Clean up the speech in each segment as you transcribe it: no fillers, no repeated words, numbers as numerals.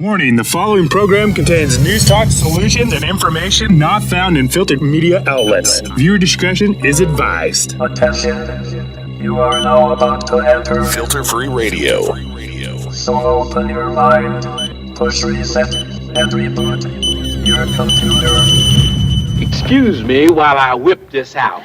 Warning, the following program contains news talk, solutions, and information not found in filtered media outlets. Viewer discretion is advised. Attention, you are now about to enter Filter Free Radio. So open your mind, push reset, and reboot your computer. Excuse me while I whip this out.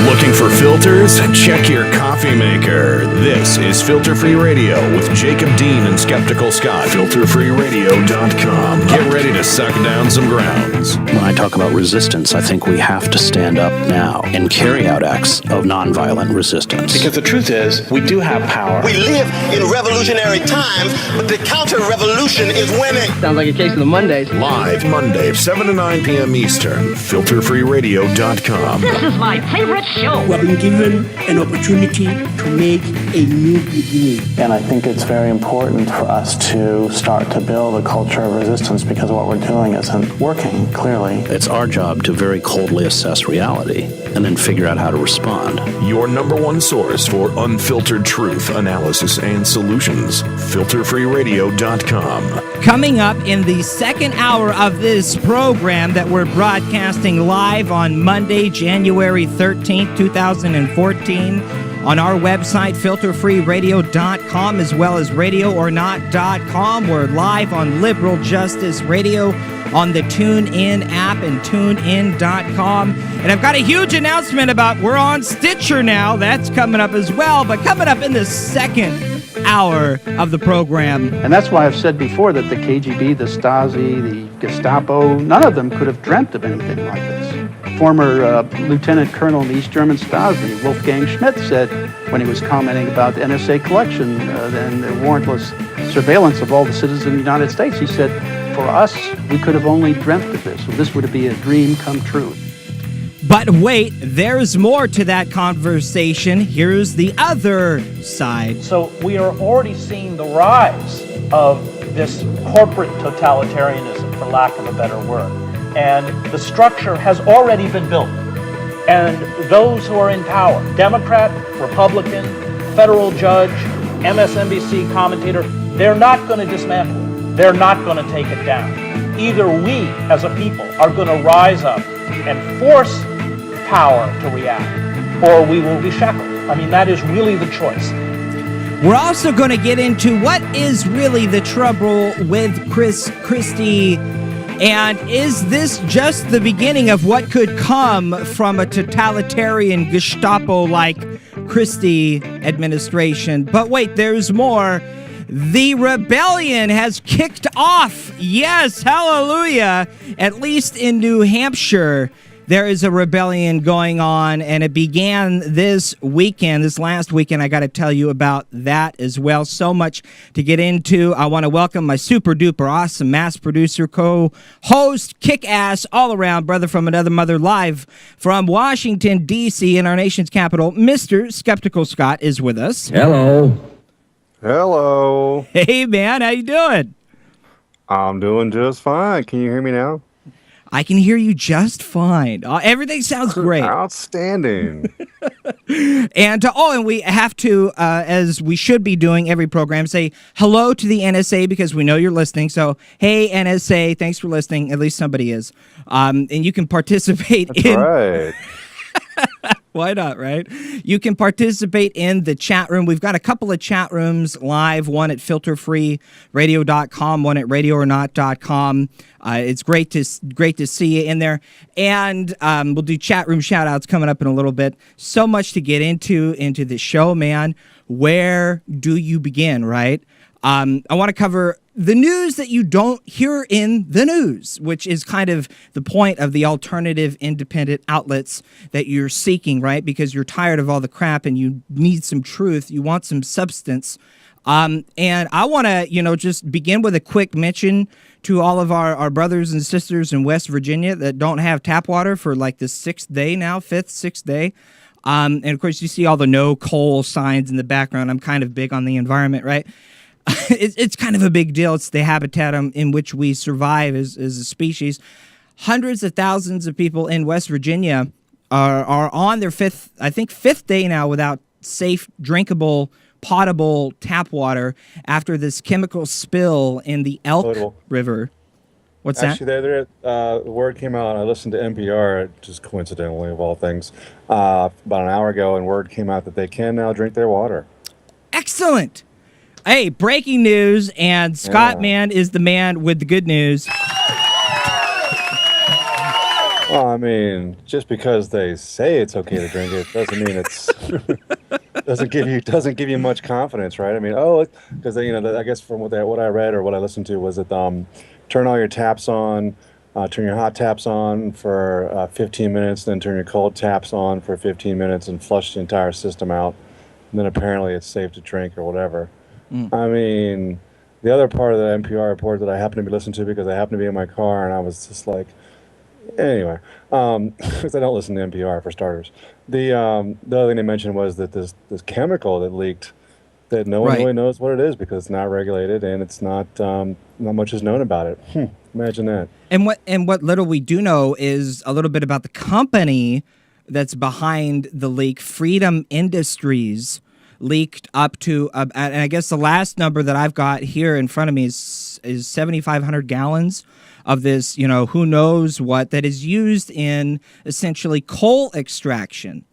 Looking for filters? Check your coffee maker. This is Filter Free Radio with Jacob Dean and Skeptical Scott. FilterFreeRadio.com. Get ready to suck down some grounds. When I talk about resistance, I think we have to stand up now and carry out acts of nonviolent resistance. Because the truth is, we do have power. We live in revolutionary times, but the counter-revolution is winning. Sounds like a case of the Mondays. Live Monday, 7 to 9 p.m. Eastern. FilterFreeRadio.com. This is my favorite show. We have been given an opportunity to make a new beginning. And I think it's very important for us to start to build a culture of resistance because what we're doing isn't working, clearly. It's our job to very coldly assess reality and then figure out how to respond. Your number one source for unfiltered truth, analysis, and solutions. FilterFreeRadio.com. Coming up in the second hour of this program that we're broadcasting live on Monday, January 13th, 2014, on our website, filterfreeradio.com, as well as radioornot.com. We're live on Liberal Justice Radio on the TuneIn app and tunein.com. And I've got a huge announcement about we're on Stitcher now. That's coming up as well, but coming up in the second hour of the program. And that's why I've said before that the KGB, the Stasi, the Gestapo, none of them could have dreamt of anything like this. Former Lieutenant Colonel in the East German Stasi, Wolfgang Schmidt, said when he was commenting about the NSA collection and the warrantless surveillance of all the citizens of the United States, he said, for us, we could have only dreamt of this. So this would be a dream come true. But wait, there's more to that conversation. Here's the other side. So we are already seeing the rise of this corporate totalitarianism, for lack of a better word. And the structure has already been built. And those who are in power, Democrat, Republican, federal judge, MSNBC commentator, they're not going to dismantle it. They're not going to take it down. Either we, as a people, are going to rise up and force power to react, or we will be shackled. I mean, that is really the choice. We're also going to get into what is really the trouble with Chris Christie. And is this just the beginning of what could come from a totalitarian Gestapo-like Christie administration? But wait, there's more. The rebellion has kicked off. Yes, hallelujah. At least in New Hampshire, there is a rebellion going on, and it began this last weekend. I got to tell you about that as well. So much to get into. I want to welcome my super duper awesome mass producer, co-host, kick-ass, all-around brother from another mother, live from Washington, D.C., in our nation's capital. Mr. Skeptical Scott is with us. Hello. Hello. Hey, man, how you doing? I'm doing just fine. Can you hear me now? I can hear you just fine. Everything sounds great. Outstanding. And we have to, as we should be doing every program, say hello to the NSA because we know you're listening. So, hey, NSA, thanks for listening. At least somebody is. And you can participate in... Right. Why not, right? You can participate in the chat room. We've got a couple of chat rooms live, one at filterfreeradio.com, one at radioornot.com. It's great to see you in there. And we'll do chat room shout-outs coming up in a little bit. So much to get into the show, man. Where do you begin, right? I want to cover the news that you don't hear in the news, which is kind of the point of the alternative independent outlets that you're seeking, right? Because you're tired of all the crap and you need some truth. You want some substance. And I want to, just begin with a quick mention to all of our brothers and sisters in West Virginia that don't have tap water for like the sixth, sixth day. And of course, you see all the no coal signs in the background. I'm kind of big on the environment, right? It's kind of a big deal. It's the habitat in which we survive as a species. hundreds of thousands of people in West Virginia are on their fifth day now without safe, drinkable, potable tap water after this chemical spill in the Elk River. What's Actually, that? the word came out. I listened to NPR, just coincidentally of all things, about an hour ago, and word came out that they can now drink their water. Excellent. Hey, breaking news, and Scott Man is the man with the good news. Well, I mean, just because they say it's okay to drink it doesn't mean it's doesn't give you much confidence, right? I mean, because I guess from what I read or what I listened to was that turn all your taps on, turn your hot taps on for 15 minutes, then turn your cold taps on for 15 minutes, and flush the entire system out. And then apparently it's safe to drink or whatever. I mean, the other part of the NPR report that I happened to be listening to because I happened to be in my car and I was just like, anyway, because I don't listen to NPR for starters. The other thing they mentioned was that this chemical that leaked, that no one really knows what it is because it's not regulated and it's not much is known about it. Imagine that. And what little we do know is a little bit about the company that's behind the leak. Freedom Industries leaked up to, and I guess the last number that I've got here in front of me is 7,500 gallons of this, who knows what, that is used in essentially coal extraction.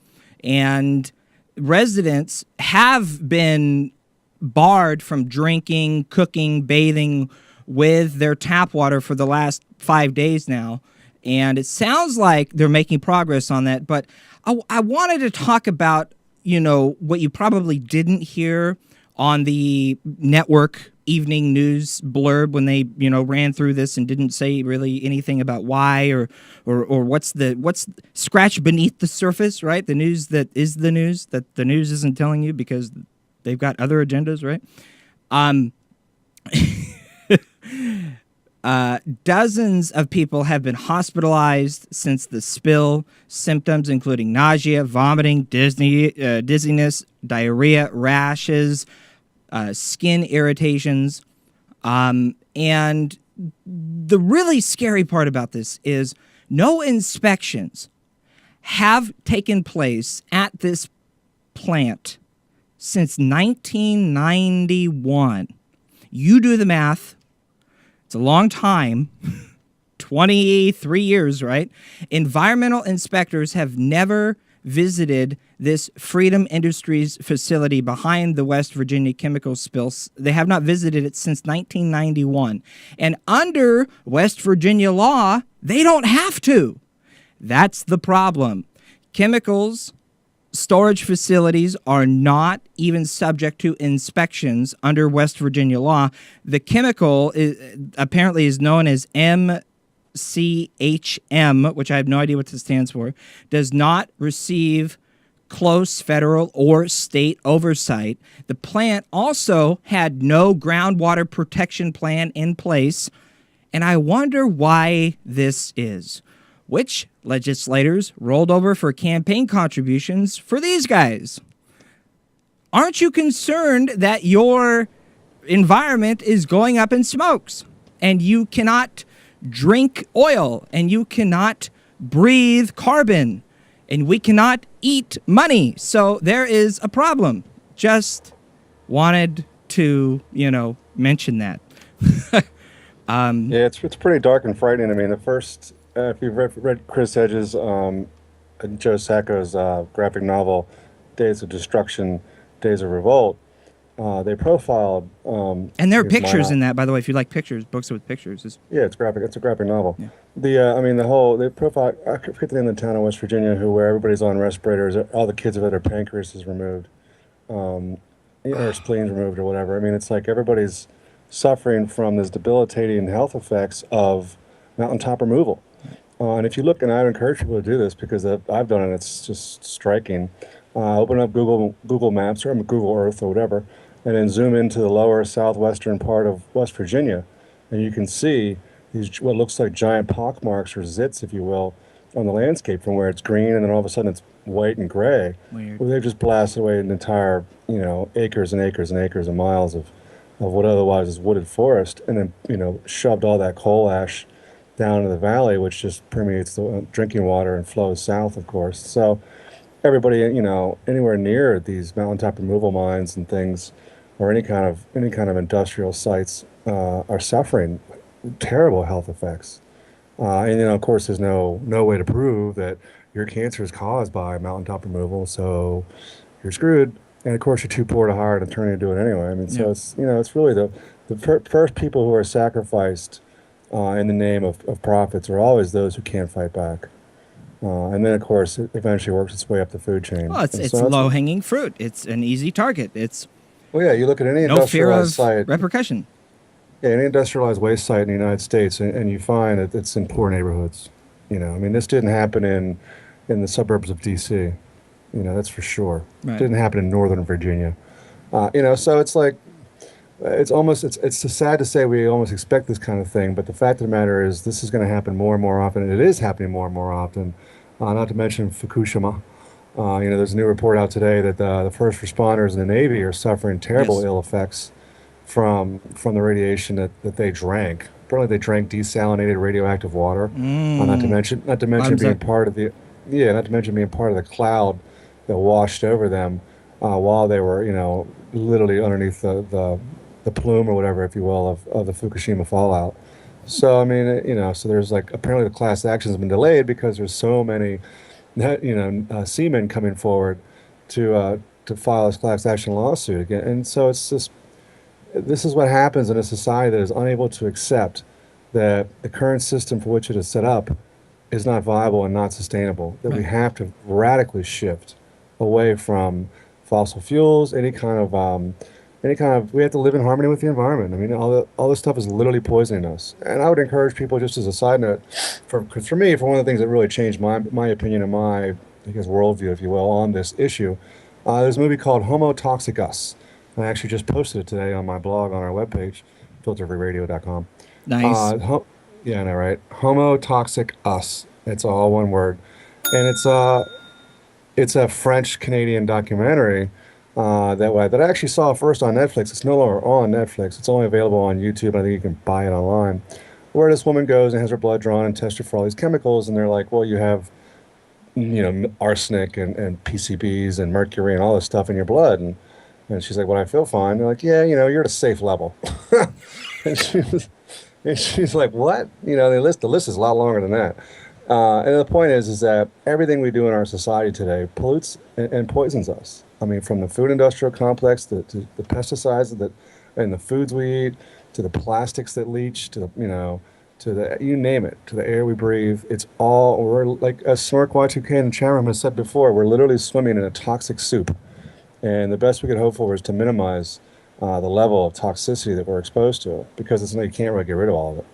And residents have been barred from drinking, cooking, bathing with their tap water for the last 5 days now. And it sounds like they're making progress on that. But I wanted to talk about, what you probably didn't hear on the network evening news blurb when they, ran through this and didn't say really anything about why or what's scratch beneath the surface, right? The news that is the news that the news isn't telling you because they've got other agendas, right? Dozens of people have been hospitalized since the spill. Symptoms including nausea, vomiting, dizziness, diarrhea, rashes, skin irritations. And the really scary part about this is no inspections have taken place at this plant since 1991. You do the math. It's a long time, 23 years, right? Environmental inspectors have never visited this Freedom Industries facility behind the West Virginia chemical spill. They have not visited it since 1991. And under West Virginia law, they don't have to. That's the problem. Chemicals storage facilities are not even subject to inspections under West Virginia law. The chemical apparently is known as MCHM, which I have no idea what this stands for, does not receive close federal or state oversight. The plant also had no groundwater protection plan in place, and I wonder why this is. Which legislators rolled over for campaign contributions for these guys? Aren't you concerned that your environment is going up in smokes and you cannot drink oil and you cannot breathe carbon and we cannot eat money? So there is a problem. Just wanted to, mention that. Yeah, it's pretty dark and frightening. I mean, the first... if you've read Chris Hedges and Joe Sacco's graphic novel, Days of Destruction, Days of Revolt, they profiled... and there are pictures in that, by the way, if you like pictures, books with pictures. Yeah, it's graphic. It's a graphic novel. Yeah. They profiled... I forget the name of the town in West Virginia where everybody's on respirators. All the kids have had their pancreases removed, or spleens removed or whatever. I mean, it's like everybody's suffering from this debilitating health effects of mountaintop removal. And if you look, and I'd encourage people to do this because I've done it, it's just striking. Open up Google Maps or Google Earth or whatever, and then zoom into the lower southwestern part of West Virginia, and you can see these what looks like giant pockmarks or zits, if you will, on the landscape from where it's green and then all of a sudden it's white and gray. Weird. Where they've just blasted away an entire, acres and acres and acres and miles of what otherwise is wooded forest, and then, shoved all that coal ash down to the valley, which just permeates the drinking water and flows south, of course. So everybody, anywhere near these mountaintop removal mines and things, or any kind of industrial sites, are suffering terrible health effects. And of course, there's no way to prove that your cancer is caused by mountaintop removal, so you're screwed. And of course, you're too poor to hire an attorney to do it anyway. I mean, so it's it's really the first people who are sacrificed in the name of profits are always those who can't fight back. And then, of course, it eventually works its way up the food chain. Well, it's low-hanging fruit. It's an easy target. Well, yeah, you look at any no fear of site, repercussion. Yeah, any industrialized waste site in the United States, and you find that it's in poor neighborhoods. I mean, this didn't happen in the suburbs of D.C. That's for sure. Right. It didn't happen in Northern Virginia. So it's like, it's sad to say we almost expect this kind of thing, but the fact of the matter is this is going to happen more and more often, and it is happening more and more often, not to mention Fukushima. There's a new report out today that the first responders in the Navy are suffering terrible ill effects from the radiation that they drank. Apparently they drank desalinated radioactive water, not to mention being part of the cloud that washed over them while they were, literally underneath the plume or whatever, if you will, of the Fukushima fallout. So I mean, so there's apparently the class action has been delayed because there's so many, seamen coming forward to file this class action lawsuit again, and so it's just. This is what happens in a society that is unable to accept that the current system for which it is set up is not viable and not sustainable. That we have to radically shift away from fossil fuels, any kind of. We have to live in harmony with the environment. I mean, all this stuff is literally poisoning us. And I would encourage people, just as a side note, because for me, one of the things that really changed my opinion and my, worldview, if you will, on this issue, there's a movie called Homo Toxic Us. I actually just posted it today on my blog on our webpage, filterfreeradio.com. Nice. Yeah, I know, right? Homo Toxic Us. It's all one word. And it's a French-Canadian documentary that I actually saw first on Netflix. It's no longer on Netflix. It's only available on YouTube, and I think you can buy it online. Where this woman goes and has her blood drawn and tested for all these chemicals, and they're like, well, you have, arsenic and PCBs and mercury and all this stuff in your blood. And she's like, well, I feel fine. They're like, yeah, you're at a safe level. and she's like, what? The list is a lot longer than that. And the point is that everything we do in our society today pollutes and poisons us. I mean, from the food industrial complex to the pesticides and the foods we eat, to the plastics that leach, to the you name it, to the air we breathe. It's all, we're like, as Snork Y2K in the chat room has said before, we're literally swimming in a toxic soup. And the best we could hope for is to minimize the level of toxicity that we're exposed to, because you can't really get rid of all of it.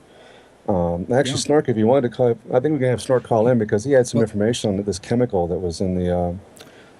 Actually, Snork, if you wanted to call, I think we can have Snork call in because he had some information on this chemical that was in the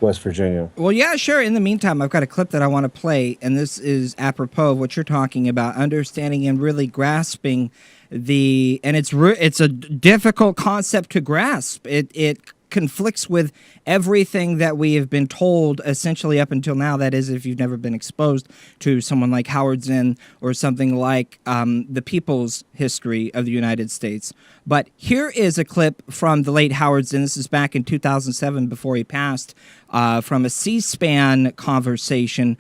West Virginia. Well, yeah, sure. In the meantime, I've got a clip that I want to play, and this is apropos of what you're talking about, understanding and really grasping and it's a difficult concept to grasp. It conflicts with everything that we have been told essentially up until now. That is, if you've never been exposed to someone like Howard Zinn or something like the People's History of the United States. But here is a clip from the late Howard Zinn. This is back in 2007 before he passed, from a C-SPAN conversation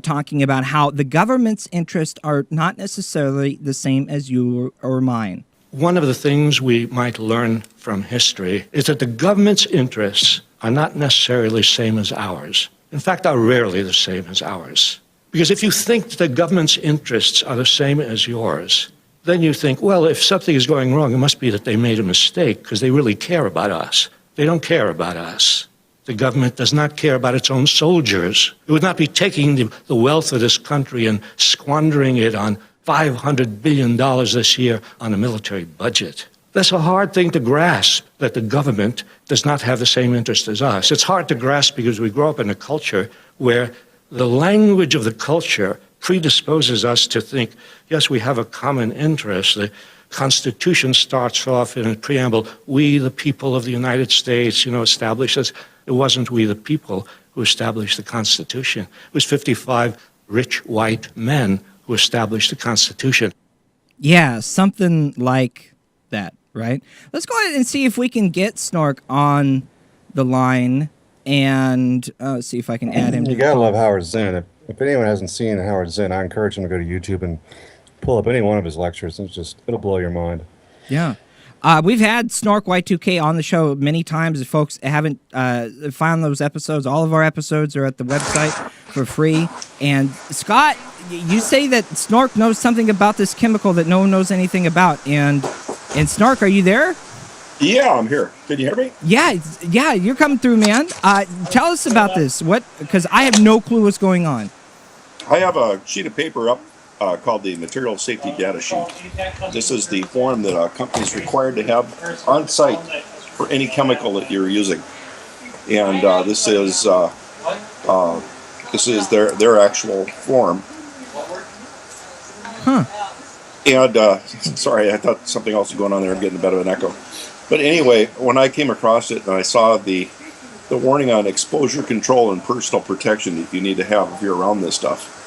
talking about how the government's interests are not necessarily the same as you or mine. One of the things we might learn from history is that the government's interests are not necessarily the same as ours. In fact, are rarely the same as ours. Because if you think the government's interests are the same as yours, then you think, well, if something is going wrong, it must be that they made a mistake because they really care about us. They don't care about us. The government does not care about its own soldiers. It would not be taking the wealth of this country and squandering it on $500 billion this year on a military budget. That's a hard thing to grasp, that the government does not have the same interest as us. It's hard to grasp because we grow up in a culture where the language of the culture predisposes us to think, yes, we have a common interest. The Constitution starts off in a preamble, we, the people of the United States, establishes. It wasn't we, the people, who established the Constitution. It was 55 rich white men who established the Constitution. Yeah, something like that, right? Let's go ahead and see if we can get Snork on the line and see if I can add him. You gotta love Howard Zinn. If anyone hasn't seen Howard Zinn, I encourage him to go to YouTube and pull up any one of his lectures. It'll blow your mind. Yeah. We've had Snork Y2K on the show many times. If folks haven't found those episodes, all of our episodes are at the website for free. And Scott, you say that Snork knows something about this chemical that no one knows anything about. And Snork, are you there? Yeah, I'm here. Can you hear me? Yeah, you're coming through, man. Tell us about this. Because I have no clue what's going on. I have a sheet of paper up called the Material Safety Data Sheet. This is the form that a company is required to have on site for any chemical that you're using. And this is their actual form. Huh. And sorry, I thought something else was going on there. I'm getting a bit of an echo. But anyway, when I came across it and I saw the warning on exposure control and personal protection that you need to have if you're around this stuff,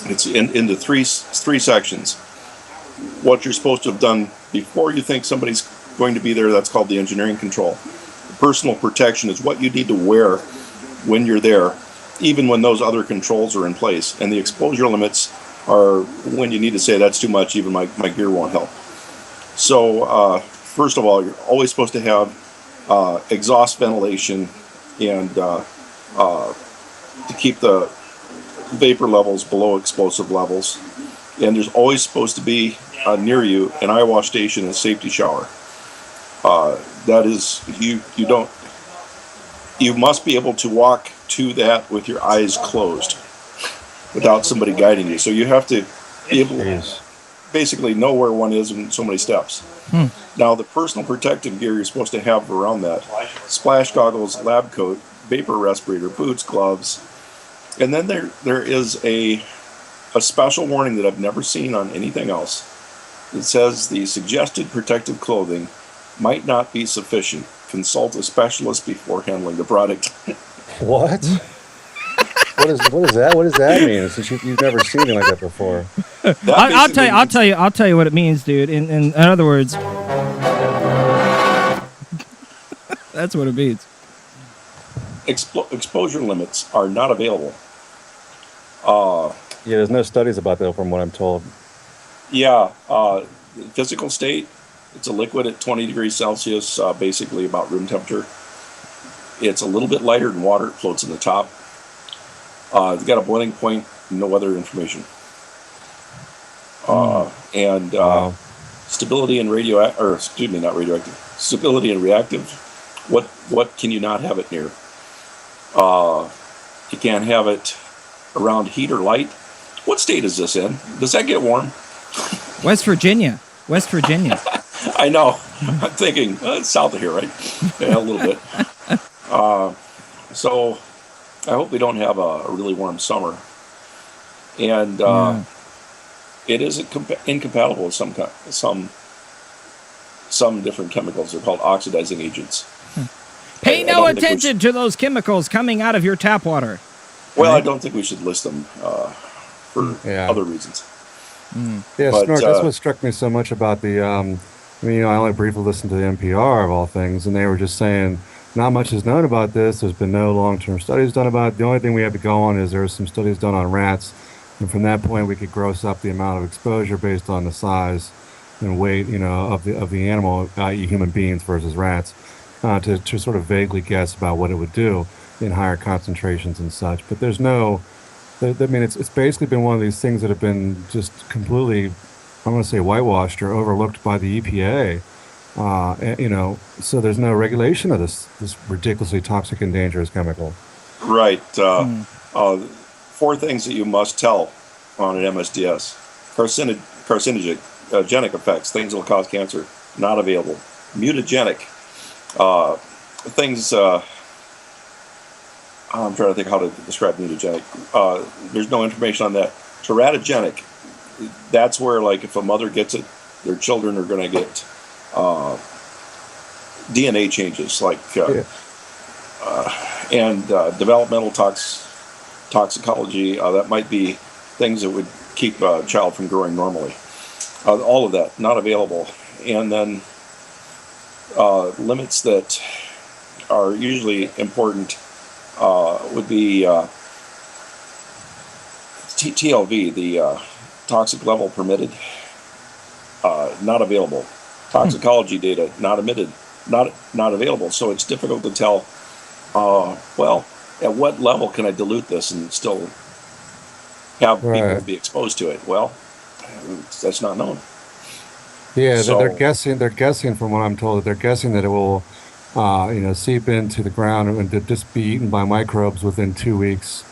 it's into three sections. What you're supposed to have done before you think somebody's going to be there, that's called the engineering control. The personal protection is what you need to wear when you're there, even when those other controls are in place. And the exposure limits are when you need to say that's too much, even my gear won't help. So first of all, you're always supposed to have exhaust ventilation and to keep the vapor levels below explosive levels. And there's always supposed to be near you an eye wash station and safety shower. That is, you must be able to walk to that with your eyes closed without somebody guiding you. So you have to be able to basically know where one is in so many steps. Now, the personal protective gear you're supposed to have around that: splash goggles, lab coat, vapor respirator, boots, gloves. And then there is a special warning that I've never seen on anything else. It says the suggested protective clothing might not be sufficient. Consult a specialist before handling the product. What? What is that? What does that mean? Since you've never seen anything like that before. I'll tell you what it means, dude. In other words, that's what it means. Exposure limits are not available. Yeah, there's no studies about that from what I'm told. Yeah, physical state, it's a liquid at 20 degrees Celsius, basically about room temperature. It's a little bit lighter than water. It floats in the top. It's got a boiling point, no other information. And stability and stability and reactive. What can you not have it near? You can't have it around heat or light. What state is this in? Does that get warm? West Virginia. I know. I'm thinking it's south of here, right? Yeah, a little bit. So I hope we don't have a really warm summer. And it is incompatible with some different chemicals. They're called oxidizing agents. Pay no attention to those chemicals coming out of your tap water. Well, I don't think we should list them for other reasons. Yeah, but, Snork, that's what struck me so much about the, I only briefly listened to the NPR of all things, and they were just saying not much is known about this. There's been no long-term studies done about it. The only thing we have to go on is there are some studies done on rats, and from that point we could gross up the amount of exposure based on the size and weight, of the animal, i.e. human beings versus rats, to sort of vaguely guess about what it would do in higher concentrations and such. But there's no, it's basically been one of these things that have been just completely, I want to say, whitewashed or overlooked by the EPA. So there's no regulation of this ridiculously toxic and dangerous chemical. Right. 4 things that you must tell on an MSDS: carcinogenic effects, things that will cause cancer, not available. Mutagenic things. I'm trying to think how to describe mutagenic. There's no information on that. Teratogenic, that's where, like, if a mother gets it, their children are going to get DNA changes, like, and developmental toxicology. That might be things that would keep a child from growing normally. All of that not available, and then limits that are usually important would be TLV, the toxic level permitted, not available. Toxicology data not available. So it's difficult to tell. Well, at what level can I dilute this and still have people be exposed to it? Well, that's not known. Yeah, So, they're guessing. They're guessing, from what I'm told, that they're guessing that it will, seep into the ground and just be eaten by microbes within 2 weeks,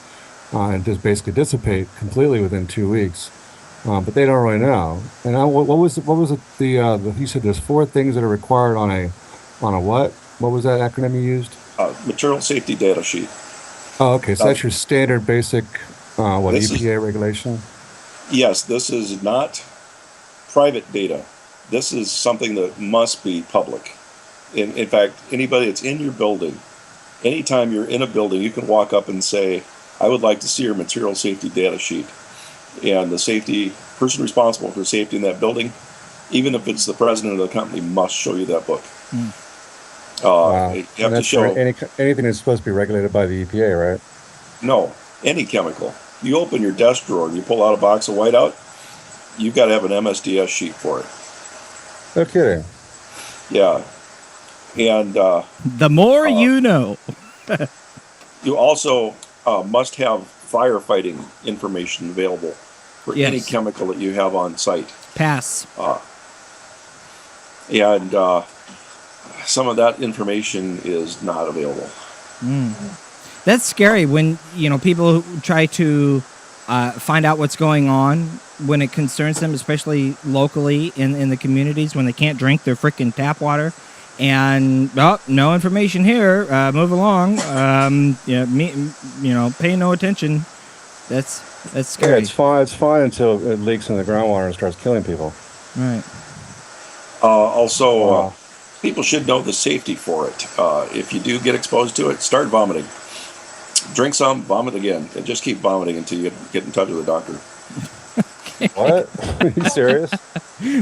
and just basically dissipate completely within 2 weeks. But they don't really know. And what was it? You said there's 4 things that are required on a what? What was that acronym you used? Material safety data sheet. Oh, okay. So that's your standard basic EPA regulation. Yes, this is not private data. This is something that must be public. In fact, anybody that's in your building, anytime you're in a building, you can walk up and say, I would like to see your material safety data sheet. And the safety person responsible for safety in that building, even if it's the president of the company, must show you that book. Wow. You have to show anything that's supposed to be regulated by the EPA, right? No, any chemical. You open your desk drawer and you pull out a box of whiteout, you've got to have an MSDS sheet for it. No kidding. Yeah. And the more you know. You also must have firefighting information available for any chemical that you have on site. Pass. And some of that information is not available. That's scary when, people try to find out what's going on when it concerns them, especially locally in the communities, when they can't drink their freaking tap water. And, no information here. Move along. Pay no attention. That's scary. Yeah, it's fine until it leaks in the groundwater and starts killing people. Right. Also, people should know the safety for it. If you do get exposed to it, start vomiting. Drink some, vomit again, and just keep vomiting until you get in touch with a doctor. What? Are you serious?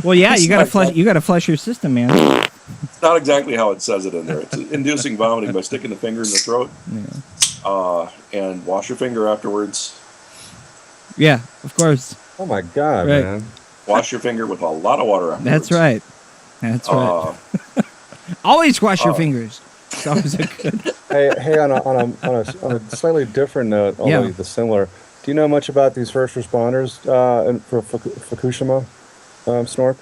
Well, yeah, you gotta flush. You gotta flush your system, man. It's not exactly how it says it in there. It's inducing vomiting by sticking the finger in the throat, and wash your finger afterwards. Yeah, of course. Oh my God, right. man! Wash your finger with a lot of water afterwards. That's right. That's right. Always wash your fingers. It's always a good. Hey, on a slightly different note, although similar. Do you know much about these first responders for Fukushima, Snork?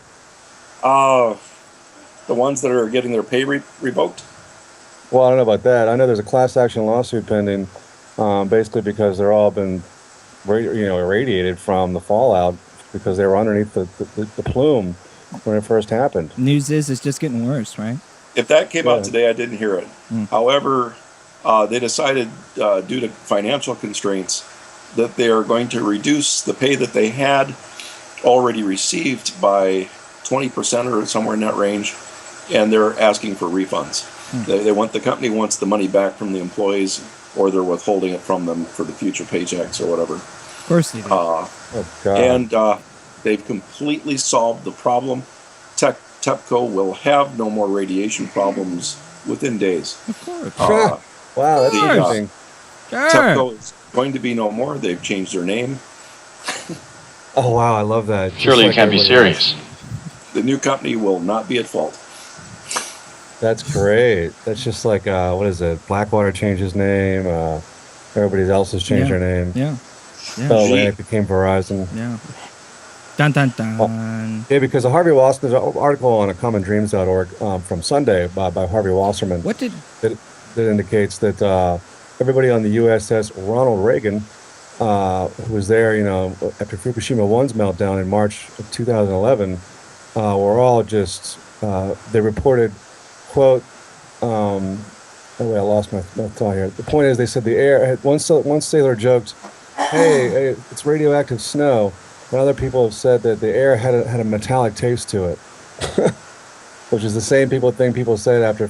The ones that are getting their pay revoked? Well, I don't know about that. I know there's a class action lawsuit pending, basically because they're all been, irradiated from the fallout because they were underneath the plume when it first happened. News is it's just getting worse, right? If that came out today, I didn't hear it. However, they decided, due to financial constraints, that they are going to reduce the pay that they had already received by 20% or somewhere in that range, and they're asking for refunds. The company wants the money back from the employees, or they're withholding it from them for the future paychecks or whatever. Of course they do. And they've completely solved the problem. TEPCO will have no more radiation problems within days. Of course. Wow, that's interesting. TEPCO is going to be no more. They've changed their name. Oh, wow, I love that. Surely you can't be serious. The new company will not be at fault. That's great. That's just like, what is it? Blackwater changed his name. Everybody else has changed their name. Yeah. Bell Atlantic became Verizon. Yeah. Dun, dun, dun. Oh, yeah, because Harvey Wasserman, there's an article on commondreams.org from Sunday by Harvey Wasserman. What did... That indicates that everybody on the USS Ronald Reagan, who was there, after Fukushima 1's meltdown in March of 2011, were all just, they reported, quote, I lost my thought here. The point is, they said the air, one sailor joked, hey, it's radioactive snow. And other people have said that the air had a metallic taste to it, which is the same thing people said after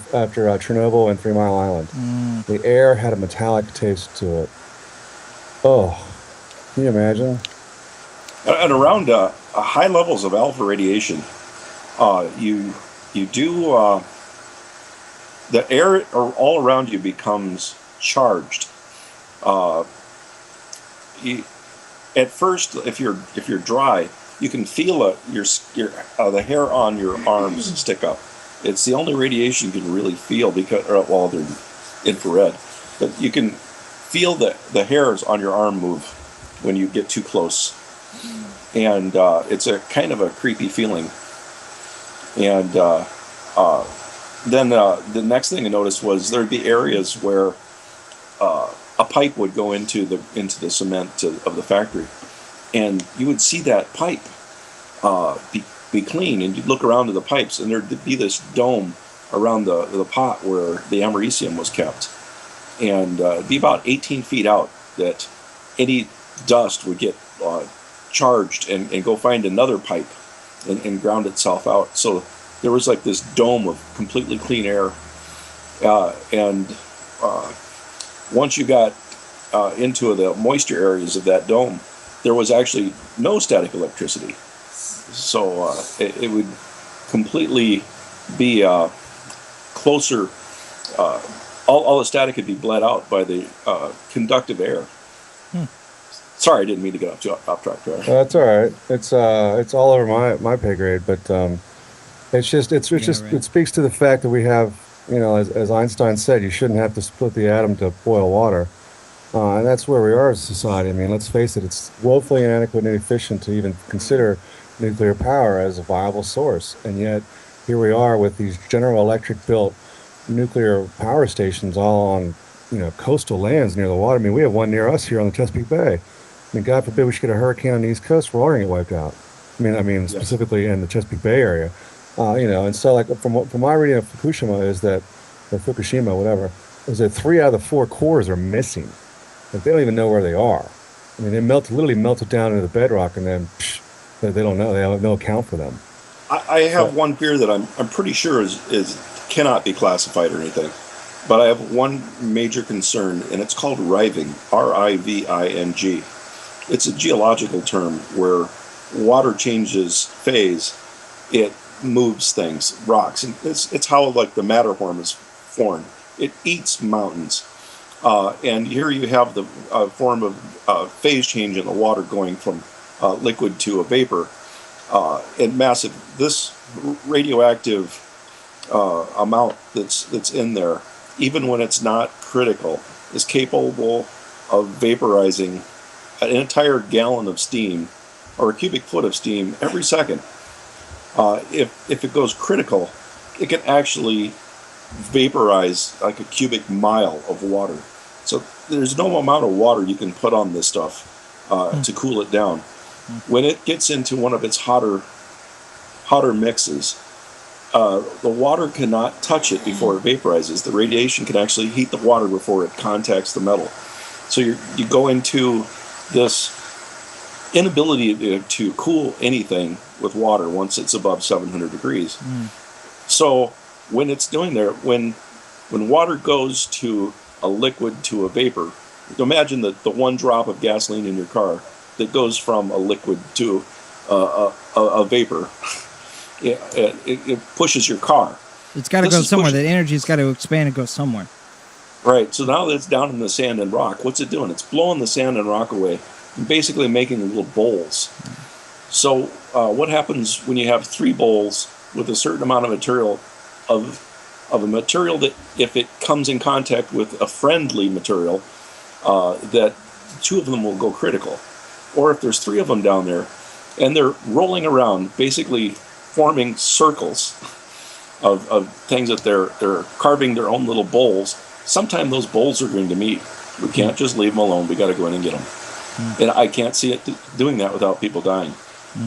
Chernobyl and 3 Mile Island. The air had a metallic taste to it. Oh, can you imagine? And around high levels of alpha radiation, you do the air all around you becomes charged. At first, if you're dry, you can feel the hair on your arms stick up. It's the only radiation you can really feel because they're infrared, but you can feel the hairs on your arm move when you get too close, and it's a kind of a creepy feeling. And then the next thing I noticed was there'd be areas where a pipe would go into the cement of the factory, and you would see that pipe be clean, and you'd look around to the pipes, and there'd be this dome around the pot where the americium was kept, and it'd be about 18 feet out that any dust would get charged and go find another pipe and ground itself out. So there was like this dome of completely clean air, and once you got into the moisture areas of that dome, there was actually no static electricity. So it would completely be closer. All the static could be bled out by the conductive air. Sorry, I didn't mean to get off track there. That's all right. It's all over my pay grade, but it speaks to the fact that we have, as Einstein said, you shouldn't have to split the atom to boil water. And that's where we are as a society. I mean, let's face it, it's woefully inadequate and inefficient to even consider nuclear power as a viable source. And yet, here we are with these General Electric built nuclear power stations all on, coastal lands near the water. I mean, we have one near us here on the Chesapeake Bay. I mean, God forbid we should get a hurricane on the East Coast, we're all going to get wiped out. I mean, specifically in the Chesapeake Bay area. And so like from my reading of Fukushima is that, or Fukushima, whatever, is that 3 out of the 4 cores are missing. Like they don't even know where they are. I mean, they literally melted down into the bedrock, and then they don't know. They have no account for them. I have one fear that I'm pretty sure is cannot be classified or anything, but I have one major concern, and it's called riving, R-I-V-I-N-G. It's a geological term where water changes phase, it moves things, rocks, and it's how like the Matterhorn is formed. It eats mountains. And here you have the form of phase change in the water going from liquid to a vapor, and massive. This radioactive amount that's in there, even when it's not critical, is capable of vaporizing an entire gallon of steam or a cubic foot of steam every second. If it goes critical, it can actually vaporize like a cubic mile of water. So there's no amount of water you can put on this stuff to cool it down. When it gets into one of its hotter mixes, the water cannot touch it before it vaporizes. The radiation can actually heat the water before it contacts the metal. So you go into this inability to cool anything with water once it's above 700 degrees. So when it's doing there, when water goes to a liquid to a vapor, imagine the one drop of gasoline in your car that goes from a liquid to a vapor. It pushes your car. It's got to go somewhere. The energy's got to expand and go somewhere. Right. So now that it's down in the sand and rock, what's it doing? It's blowing the sand and rock away, and basically making little bowls. So what happens when you have 3 bowls with a certain amount of material, of a material that if it comes in contact with a friendly material, that 2 of them will go critical. Or if there's 3 of them down there, and they're rolling around, basically forming circles of things that they're carving their own little bowls, sometime those bowls are going to meet. We can't just leave them alone. We got to go in and get them. And I can't see it doing that without people dying.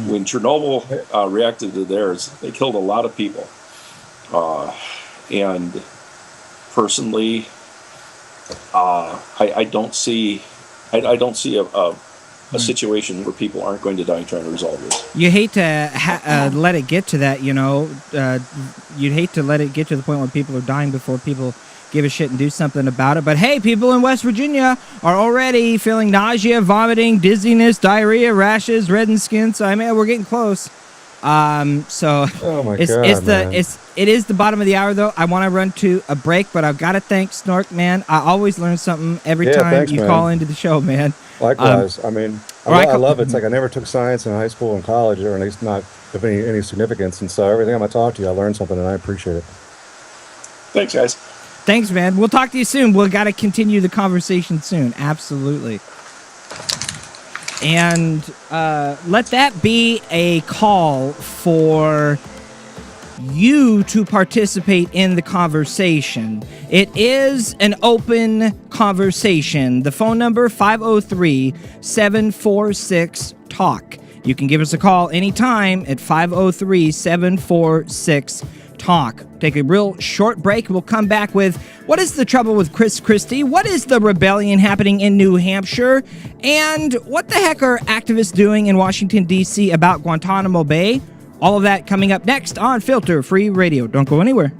When Chernobyl reacted to theirs, they killed a lot of people. And personally, I don't see a a situation where people aren't going to die trying to resolve this. You hate to let it get to that, you know. You'd hate to let it get to the point where people are dying before people give a shit and do something about it. But hey, people in West Virginia are already feeling nausea, vomiting, dizziness, diarrhea, rashes, reddened skin. So I mean, we're getting close. Oh my it is the bottom of the hour though. I want to run to a break, but I've got to thank Snork, man. I always learn something every time you call into the show, man. Likewise. I mean, I love it. It's like I never took science in high school and college, or at least not of any significance. And so every time I talk to you, I learn something, and I appreciate it. Thanks, guys. Thanks, man. We'll talk to you soon. We've got to continue the conversation soon. Absolutely. And let that be a call for you to participate in the conversation. It is an open conversation. The phone number, 503-746-TALK. You can give us a call anytime at 503-746-TALK. Take a real short break. We'll come back with what is the trouble with Chris Christie? What is the rebellion happening in New Hampshire? And what the heck are activists doing in Washington, D.C. about Guantanamo Bay? All of that coming up next on Filter Free Radio. Don't go anywhere.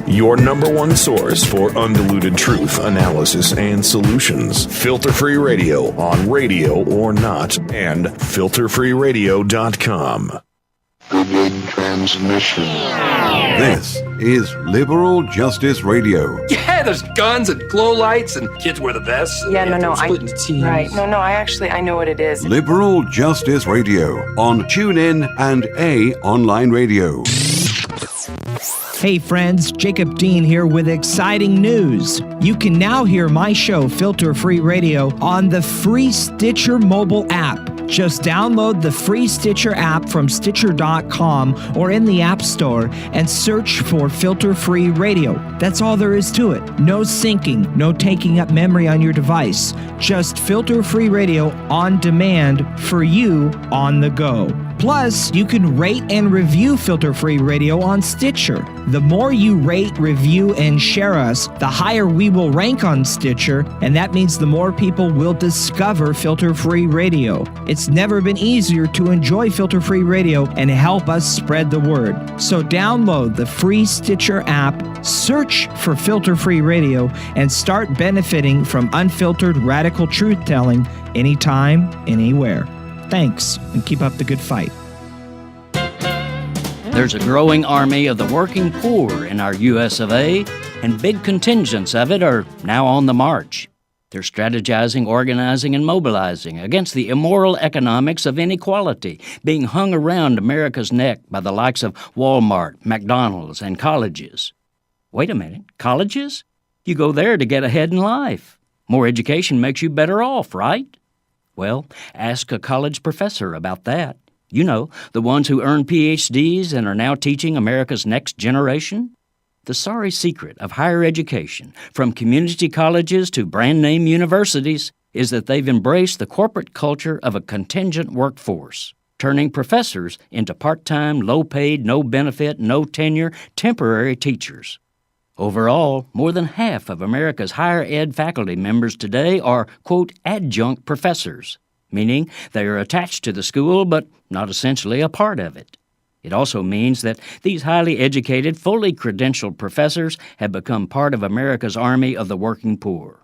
Your number one source for undiluted truth, analysis, and solutions. Filter Free Radio on Radio or Not and filterfreeradio.com. Begin transmission. This is Liberal Justice Radio. Yeah, there's guns and glow lights and kids wear the vests. Yeah, no, I know what it is. Liberal Justice Radio on TuneIn and online radio. Hey friends, Jacob Dean here with exciting news. You can now hear my show, Filter Free Radio, on the free Stitcher mobile app. Just download the free Stitcher app from Stitcher.com or in the App Store and search for Filter Free Radio. That's all there is to it. No syncing, no taking up memory on your device. Just Filter Free Radio on demand for you on the go. Plus, you can rate and review Filter Free Radio on Stitcher. The more you rate, review, and share us, the higher we will rank on Stitcher, and that means the more people will discover Filter Free Radio. It's never been easier to enjoy Filter Free Radio and help us spread the word. So download the free Stitcher app, search for Filter Free Radio, and start benefiting from unfiltered radical truth-telling anytime, anywhere. Thanks, and keep up the good fight. There's a growing army of the working poor in our U.S. of A., and big contingents of it are now on the march. They're strategizing, organizing, and mobilizing against the immoral economics of inequality being hung around America's neck by the likes of Walmart, McDonald's, and colleges. Wait a minute, colleges? You go there to get ahead in life. More education makes you better off, right? Well, ask a college professor about that. You know, the ones who earned PhDs and are now teaching America's next generation. The sorry secret of higher education, from community colleges to brand-name universities, is that they've embraced the corporate culture of a contingent workforce, turning professors into part-time, low-paid, no-benefit, no-tenure, temporary teachers. Overall, more than half of America's higher ed faculty members today are, quote, adjunct professors, meaning they are attached to the school but not essentially a part of it. It also means that these highly educated, fully credentialed professors have become part of America's army of the working poor.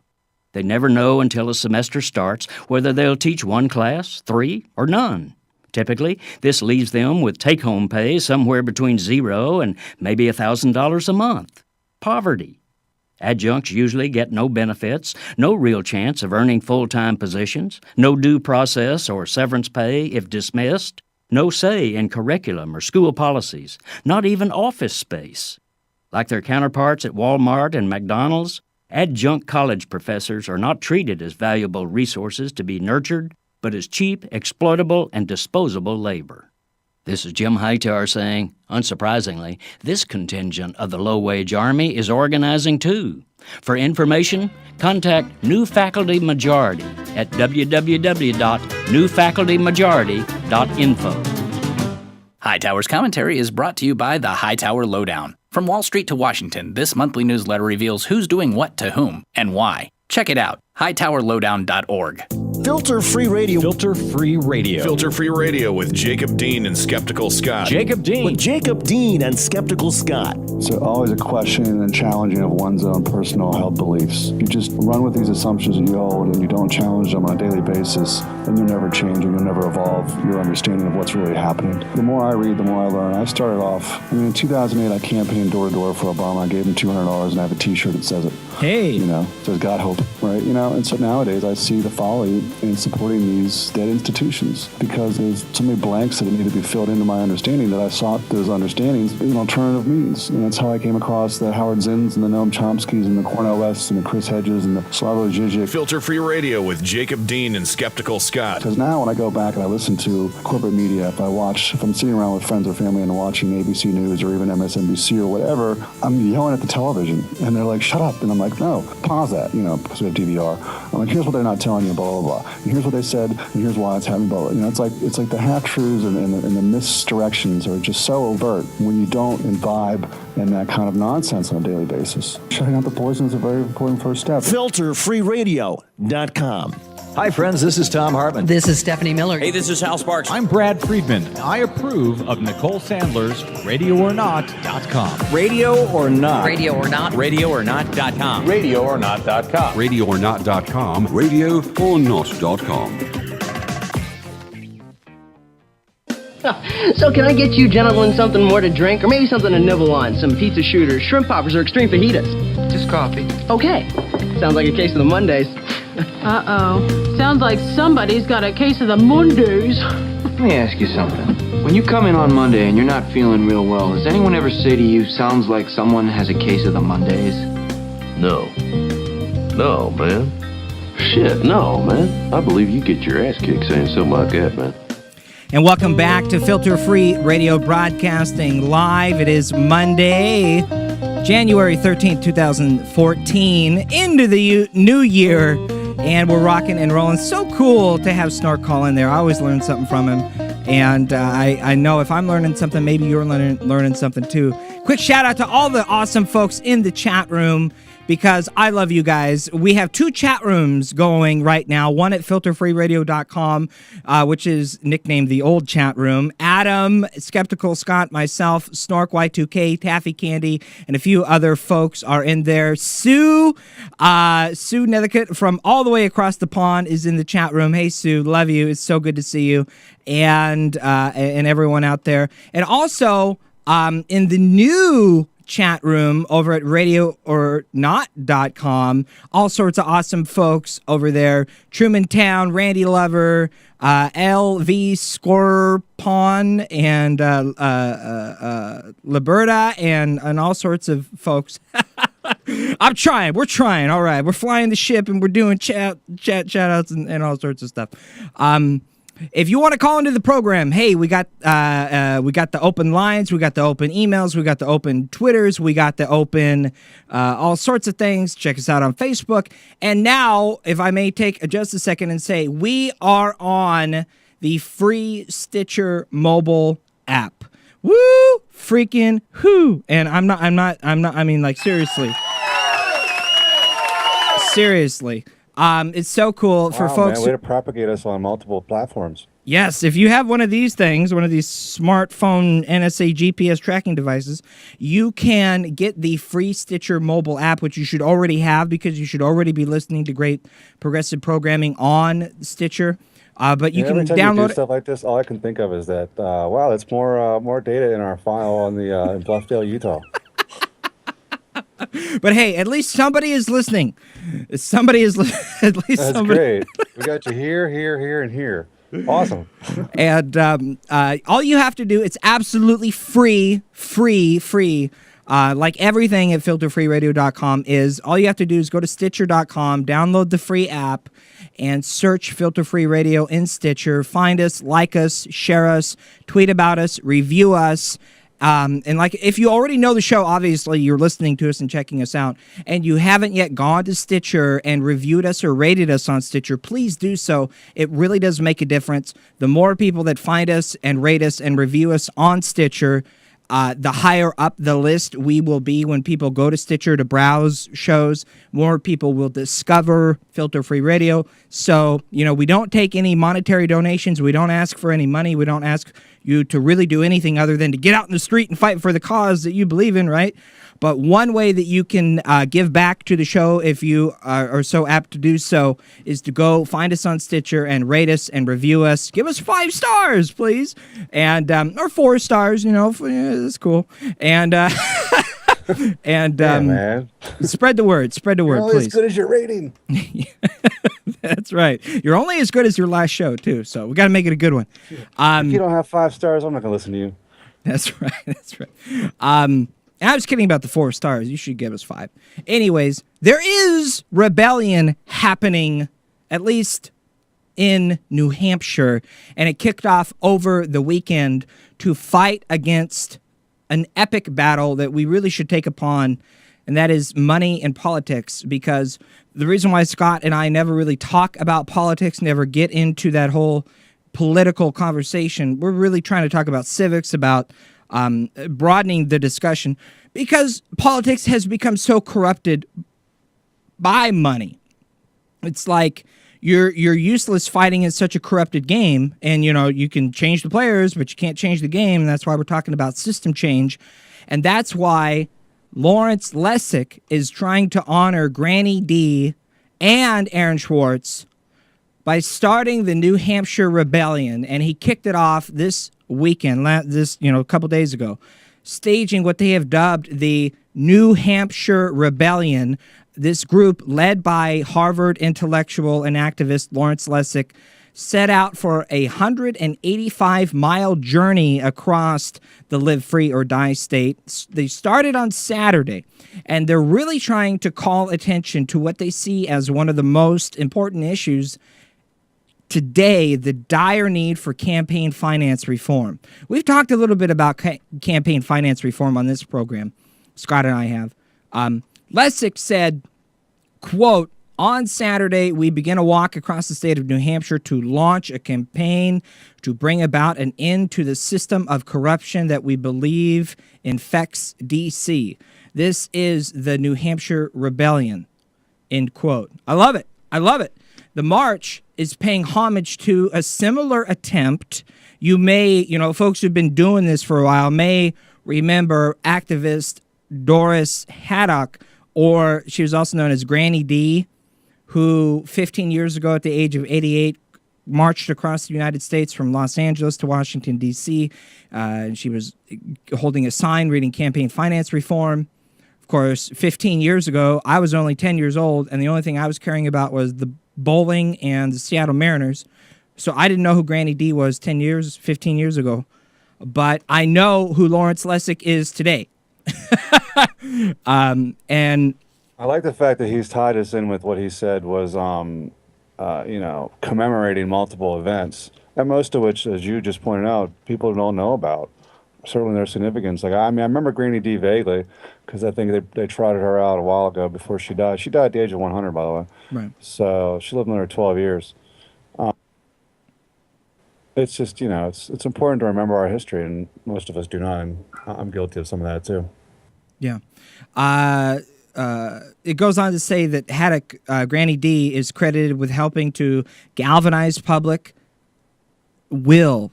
They never know until a semester starts whether they'll teach one class, 3, or none. Typically, this leaves them with take-home pay somewhere between $0 and maybe $1,000 a month. Poverty. Adjuncts usually get no benefits, no real chance of earning full-time positions, no due process or severance pay if dismissed, no say in curriculum or school policies, not even office space. Like their counterparts at Walmart and McDonald's, adjunct college professors are not treated as valuable resources to be nurtured, but as cheap, exploitable, and disposable labor. This is Jim Hightower saying, unsurprisingly, this contingent of the low-wage army is organizing too. For information, contact New Faculty Majority at www.newfacultymajority.info. Hightower's commentary is brought to you by the Hightower Lowdown. From Wall Street to Washington, this monthly newsletter reveals who's doing what to whom and why. Check it out, hightowerlowdown.org. Filter Free Radio. Filter Free Radio. Filter Free Radio with Jacob Dean and Skeptical Scott. Jacob Dean. With Jacob Dean and Skeptical Scott. It's always a questioning and challenging of one's own personal held beliefs. You just run with these assumptions that you hold and you don't challenge them on a daily basis, and you'll never change and you'll never evolve your understanding of what's really happening. The more I read, the more I learn. I started off, in 2008, I campaigned door to door for Obama. I gave him $200 and I have a t-shirt that says it. Hey. It says God hope, right? And so nowadays I see the folly in supporting these dead institutions because there's so many blanks that need to be filled into my understanding that I sought those understandings in alternative means. And that's how I came across the Howard Zinns and the Noam Chomskys and the Cornel Wests and the Chris Hedges and the Slavoj Žižek. Filter Free Radio with Jacob Dean and Skeptical Scott. Because now when I go back and I listen to corporate media, if I'm sitting around with friends or family and watching ABC News or even MSNBC or whatever, I'm yelling at the television and they're like, shut up. And I'm like, no, pause that, because we have DVR. I'm like, here's what they're not telling you, blah, blah, blah. And here's what they said, and here's why it's happening, blah, blah. It's like the half-truths and the misdirections are just so overt when you don't imbibe in that kind of nonsense on a daily basis. Shutting out the poison is a very important first step. FilterFreeRadio.com. Hi, friends. This is Tom Hartman. This is Stephanie Miller. Hey, this is Hal Sparks. I'm Brad Friedman. I approve of Nicole Sandler's RadioOrNot.com. Radio or Not. Radio or Not. RadioOrNot.com. RadioOrNot.com. RadioOrNot.com. RadioOrNot.com. So can I get you gentlemen something more to drink? Or maybe something to nibble on? Some pizza shooters, shrimp poppers, or extreme fajitas? Just coffee. Okay. Sounds like a case of the Mondays. Uh-oh. Sounds like somebody's got a case of the Mondays. Let me ask you something. When you come in on Monday and you're not feeling real well, does anyone ever say to you, sounds like someone has a case of the Mondays? No. No, man. Shit, no, man. I believe you get your ass kicked saying something like that, man. And welcome back to Filter Free Radio Broadcasting Live. It is Monday, January 13th, 2014, into the new year, and we're rocking and rolling. So cool to have Snark call in there. I always learn something from him, and I know if I'm learning something, maybe you're learning something too. Quick shout out to all the awesome folks in the chat room, because I love you guys. We have two chat rooms going right now. One at filterfreeradio.com, which is nicknamed the old chat room. Adam, Skeptical Scott, myself, Snork Y2K, Taffy Candy, and a few other folks are in there. Sue Nethercutt from all the way across the pond is in the chat room. Hey, Sue, love you. It's so good to see you, and everyone out there. And also in the new chat room over at RadioOrNot.com. All sorts of awesome folks over there. Truman Town, Randy Lover, LV Scorpon, and Liberta, and all sorts of folks. I'm trying. We're trying. All right. We're flying the ship, and we're doing shout outs and all sorts of stuff. If you want to call into the program, hey, we got the open lines, we got the open emails, we got the open Twitters, we got the open all sorts of things. Check us out on Facebook. And now, if I may take just a second and say, we are on the free Stitcher mobile app. Woo! Freaking whoo! And I'm not, I mean, like, seriously. Seriously. It's so cool for folks. Man, way to propagate us on multiple platforms. Yes, if you have one of these things, one of these smartphone NSA GPS tracking devices, you can get the free Stitcher mobile app, which you should already have because you should already be listening to great progressive programming on Stitcher. But you can every time download you do stuff like this. All I can think of is that wow, that's more data in our file on the in Bluffdale, Utah. But hey, at least somebody is listening. Somebody is at least That's somebody. great. We got you here, and here. Awesome. And all you have to do, it's absolutely free. Like everything at filterfreeradio.com is, all you have to do is go to Stitcher.com, download the free app, and search Filter Free Radio in Stitcher. Find us, like us, share us, tweet about us, review us. And like, if you already know the show, obviously you're listening to us and checking us out, and you haven't yet gone to Stitcher and reviewed us or rated us on Stitcher, please do so. It really does make a difference. The more people that find us and rate us and review us on Stitcher, the higher up the list we will be when people go to Stitcher to browse shows, more people will discover Filter Free Radio. So, we don't take any monetary donations. We don't ask for any money. We don't ask you to really do anything other than to get out in the street and fight for the cause that you believe in, right? But one way that you can give back to the show, if you are so apt to do so, is to go find us on Stitcher and rate us and review us. Give us 5 stars, please, and or 4 stars. It's cool. And man. Spread the word. Spread the word, You're only please. as good as your rating. That's right. You're only as good as your last show, too. So we got to make it a good one. If you don't have 5 stars, I'm not gonna listen to you. That's right. That's right. I was kidding about the 4 stars. You should give us 5. Anyways, there is rebellion happening, at least in New Hampshire, and it kicked off over the weekend to fight against an epic battle that we really should take upon, and that is money and politics, because the reason why Scott and I never really talk about politics, never get into that whole political conversation, we're really trying to talk about civics, about broadening the discussion, because politics has become so corrupted by money. It's like you're useless fighting in such a corrupted game, and you can change the players, but you can't change the game, and that's why we're talking about system change, and that's why Lawrence Lessig is trying to honor Granny D and Aaron Schwartz by starting the New Hampshire Rebellion, and he kicked it off this weekend, a couple days ago, staging what they have dubbed the New Hampshire Rebellion. This group, led by Harvard intellectual and activist Lawrence Lessig, set out for a 185-mile journey across the Live Free or Die state. They started on Saturday, and they're really trying to call attention to what they see as one of the most important issues today, the dire need for campaign finance reform. We've talked a little bit about campaign finance reform on this program. Scott and I have. Lessig said, quote, "On Saturday, we begin a walk across the state of New Hampshire to launch a campaign to bring about an end to the system of corruption that we believe infects D.C. This is the New Hampshire Rebellion," end quote. I love it. I love it. The march is paying homage to a similar attempt. You may, folks who've been doing this for a while may remember activist Doris Haddock, or she was also known as Granny D, who 15 years ago at the age of 88 marched across the United States from Los Angeles to Washington, D.C. She was holding a sign reading campaign finance reform. Of course, 15 years ago, I was only 10 years old, and the only thing I was caring about was the bowling and the Seattle Mariners. So I didn't know who Granny D was 15 years ago. But I know who Lawrence Lessig is today. And I like the fact that he's tied us in with what he said was, commemorating multiple events, and most of which, as you just pointed out, people don't know about. Certainly their significance. I remember Granny D vaguely, because I think they trotted her out a while ago before she died. She died at the age of 100, by the way. Right. So she lived another 12 years. It's just, it's important to remember our history, and most of us do not, and I'm guilty of some of that too. Yeah. It goes on to say that Haddock, Granny D, is credited with helping to galvanize the public will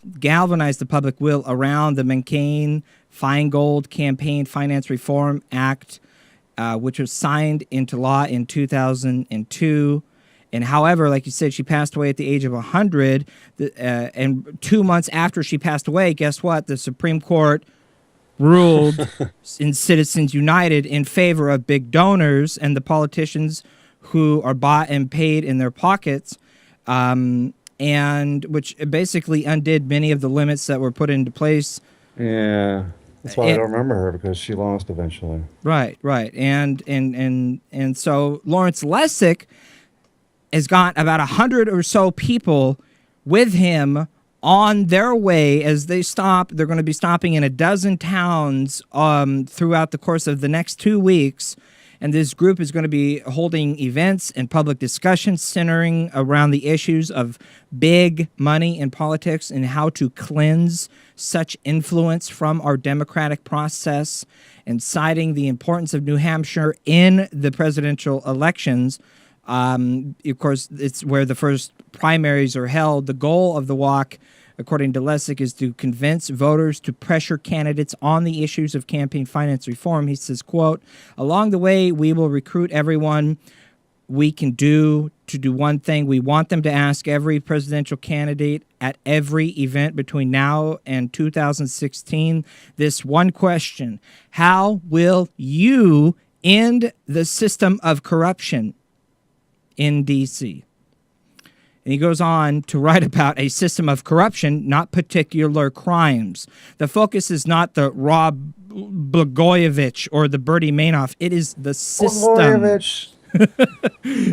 around the McCain-Feingold Campaign Finance Reform Act, which was signed into law in 2002. And however, like you said, she passed away at the age of 100. And 2 months after she passed away, guess what? The Supreme Court ruled in Citizens United in favor of big donors and the politicians who are bought and paid in their pockets, and which basically undid many of the limits that were put into place. Yeah, that's why I don't remember her, because she lost eventually. Right. And so Lawrence Lessig has got about 100 or so people with him on their way as they stop. They're going to be stopping in a dozen towns throughout the course of the next 2 weeks. And this group is going to be holding events and public discussions centering around the issues of big money in politics and how to cleanse such influence from our democratic process, and citing the importance of New Hampshire in the presidential elections. Of course, it's where the first primaries are held. The goal of the walk, according to Lessig, is to convince voters to pressure candidates on the issues of campaign finance reform. He says, quote, along the way, we will recruit everyone we can do to do one thing. We want them to ask every presidential candidate at every event between now and 2016 this one question: how will you end the system of corruption in D.C.? And he goes on to write about a system of corruption, not particular crimes. The focus is not the Rob Blagojevich or the Bertie Madoff. It is the system. Blagojevich.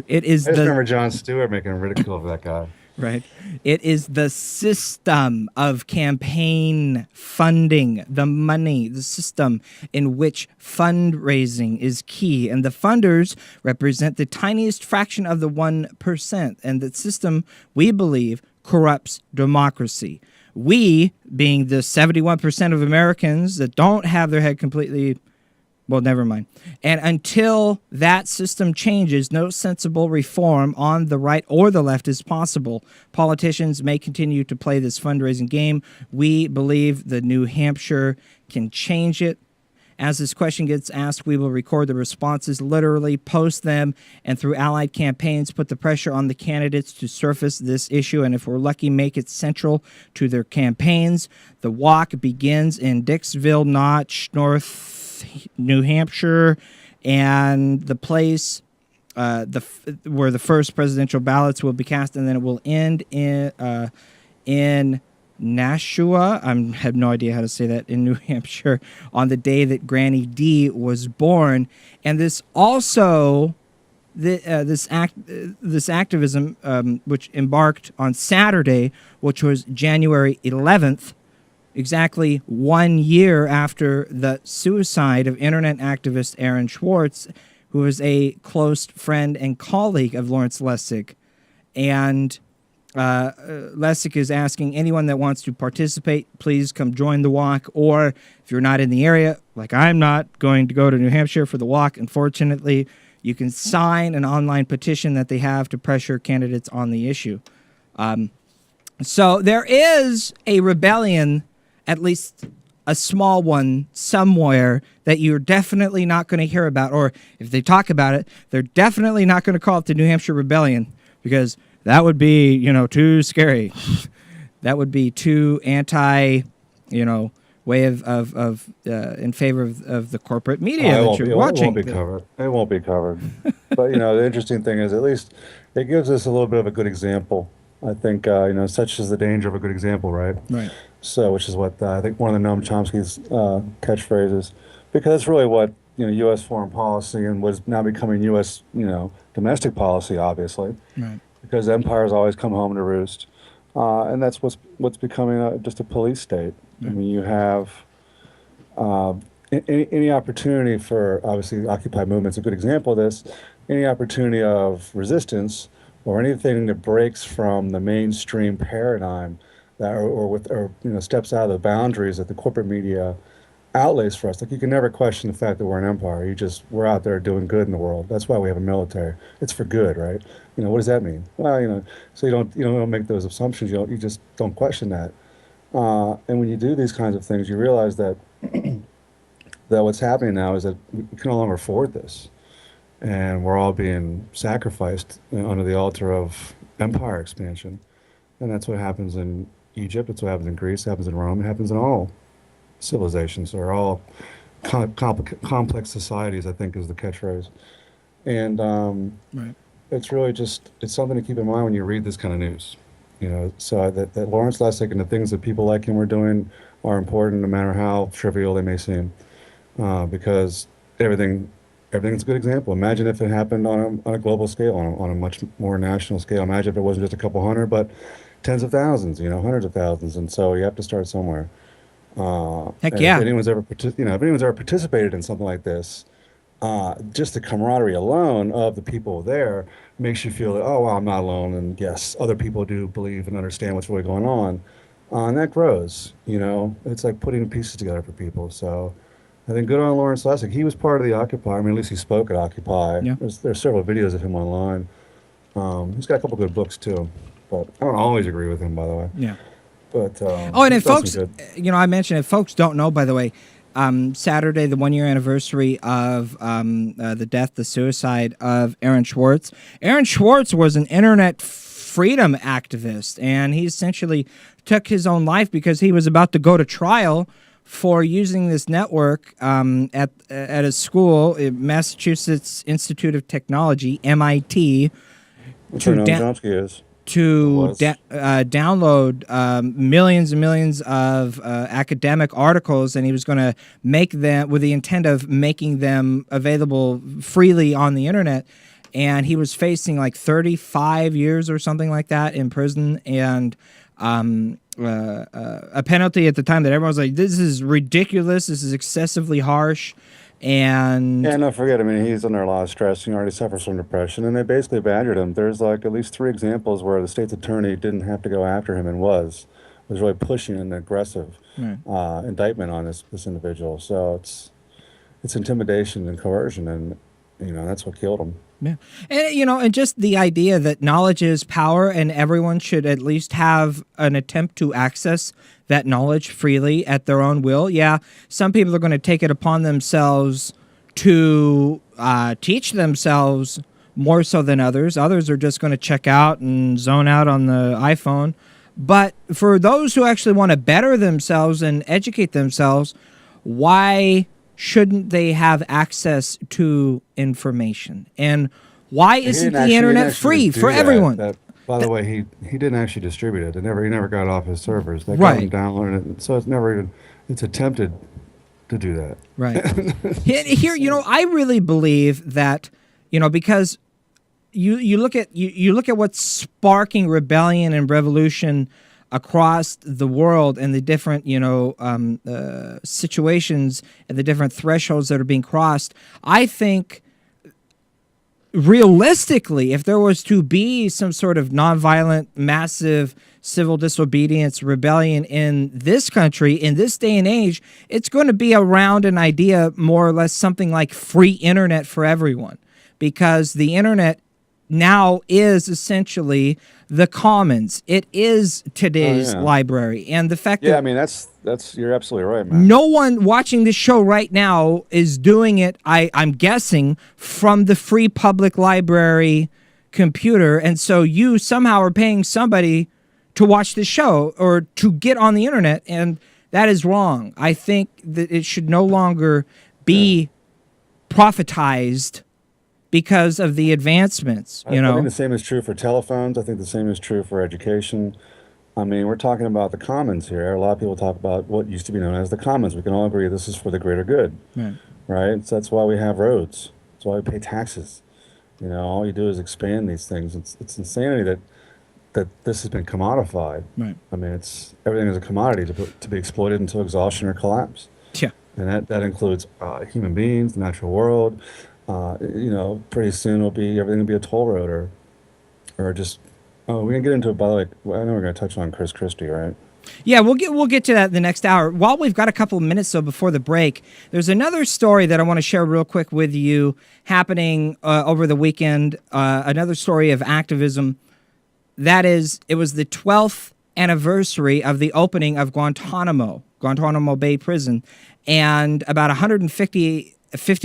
It is I just remember Jon Stewart making ridicule of that guy. Right. It is the system of campaign funding, the money, the system in which fundraising is key. And the funders represent the tiniest fraction of the 1%. And the system, we believe, corrupts democracy. We, being the 71% of Americans that don't have their head completely... Well, never mind. And until that system changes, no sensible reform on the right or the left is possible. Politicians may continue to play this fundraising game. We believe the New Hampshire can change it. As this question gets asked, we will record the responses, literally post them, and through allied campaigns, put the pressure on the candidates to surface this issue, and if we're lucky, make it central to their campaigns. The walk begins in Dixville Notch, North New Hampshire, and the place where the first presidential ballots will be cast, and then it will end in Nashua. I have no idea how to say that, in New Hampshire, on the day that Granny D was born. And this also, this activism, which embarked on Saturday, which was January 11th, exactly 1 year after the suicide of internet activist Aaron Swartz, who was a close friend and colleague of Lawrence Lessig. And Lessig is asking anyone that wants to participate, please come join the walk. Or if you're not in the area, like I'm not going to go to New Hampshire for the walk, unfortunately, you can sign an online petition that they have to pressure candidates on the issue. So there is a rebellion, at least a small one somewhere, that you're definitely not going to hear about. Or if they talk about it, they're definitely not going to call it the New Hampshire Rebellion, because that would be, too scary. That would be too anti, way of in favor of the corporate media that you're watching. It won't be covered. It won't be covered. But, the interesting thing is, at least it gives us a little bit of a good example. I think, such is the danger of a good example, right? Right. So, which is what I think one of the Noam Chomsky's catchphrases, because it's really what, U.S. foreign policy and what's now becoming U.S., domestic policy, obviously. Right. Because empires always come home to roost. And that's what's becoming just a police state. I mean, you have any opportunity for, obviously, Occupy movement's a good example of this, any opportunity of resistance or anything that breaks from the mainstream paradigm that, or steps out of the boundaries that the corporate media outlays for us. Like, you can never question the fact that we're an empire. We're out there doing good in the world. That's why we have a military. It's for good, right? What does that mean? Well, so you don't make those assumptions. You just don't question that. And when you do these kinds of things, you realize that that what's happening now is that we can no longer afford this, and we're all being sacrificed under the altar of empire expansion. And that's what happens in Egypt. It's what happens in Greece. It happens in Rome. It happens in all civilizations, or all complex societies, I think is the catchphrase. And right. It's really it's something to keep in mind when you read this kind of news. So that Lawrence Lessig and the things that people like him are doing are important, no matter how trivial they may seem, because everything's a good example. Imagine if it happened on a global scale, on a much more national scale. Imagine if it wasn't just a couple hundred, but tens of thousands, hundreds of thousands. And so you have to start somewhere. Heck yeah! If anyone's ever participated in something like this, just the camaraderie alone of the people there makes you feel that, oh, well, I'm not alone. And yes, other people do believe and understand what's really going on. And that grows, you know, it's like putting pieces together for people. So I think good on Lawrence Lessig. He was part of the Occupy. I mean, at least he spoke at Occupy. Yeah. There's several videos of him online. He's got a couple good books too, but I don't always agree with him, by the way. Yeah. But and if folks, I mentioned, if folks don't know, by the way, Saturday, the 1 year anniversary of the death, the suicide of Aaron Swartz. Aaron Swartz was an internet freedom activist, and he essentially took his own life because he was about to go to trial for using this network at a school, Massachusetts Institute of Technology, MIT, download millions and millions of academic articles, and he was going to make them with the intent of making them available freely on the internet. And he was facing like 35 years or something like that in prison, and a penalty at the time that everyone was like, this is ridiculous, this is excessively harsh. And yeah, no, forget. I mean, he's under a lot of stress. He already suffers from depression, and they basically badgered him. There's like at least 3 examples where the state's attorney didn't have to go after him and was really pushing an aggressive indictment on this individual. So it's intimidation and coercion, and you know that's what killed him. Yeah, and and just the idea that knowledge is power, and everyone should at least have an attempt to access that knowledge freely at their own will. Yeah, some people are going to take it upon themselves to teach themselves more so than others. Others are just going to check out and zone out on the iPhone. But for those who actually want to better themselves and educate themselves, why shouldn't they have access to information? And why isn't the internet free for everyone? By the way, he didn't actually distribute it. He never got it off his servers. They got him downloaded it, so it's attempted to do that. Right. Here, I really believe that, because you look at what's sparking rebellion and revolution across the world, and the different situations and the different thresholds that are being crossed. I think realistically, if there was to be some sort of nonviolent, massive civil disobedience rebellion in this country, in this day and age, it's going to be around an idea more or less something like free internet for everyone, because the internet now is essentially the commons. It is today's library, and the fact that I mean that's you're absolutely right, man. No one watching this show right now is doing it, I'm guessing, from the free public library computer, and so you somehow are paying somebody to watch this show or to get on the internet, and that is wrong. I think that it should no longer be profitized because of the advancements, I think the same is true for telephones. I think the same is true for education. I mean, we're talking about the commons here. A lot of people talk about what used to be known as the commons. We can all agree this is for the greater good, right? So that's why we have roads. That's why we pay taxes. All you do is expand these things. It's insanity that this has been commodified. Right. I mean, everything is a commodity to be exploited until exhaustion or collapse. Yeah. And that includes human beings, the natural world. Pretty soon everything will be a toll road or just. Oh, we're gonna get into it. By the way, I know we're gonna touch on Chris Christie, right? Yeah, we'll get to that in the next hour. While we've got a couple of minutes though before the break, there's another story that I want to share real quick with you happening over the weekend. Another story of activism. That is, it was the 12th anniversary of the opening of Guantanamo Bay Prison, and about 150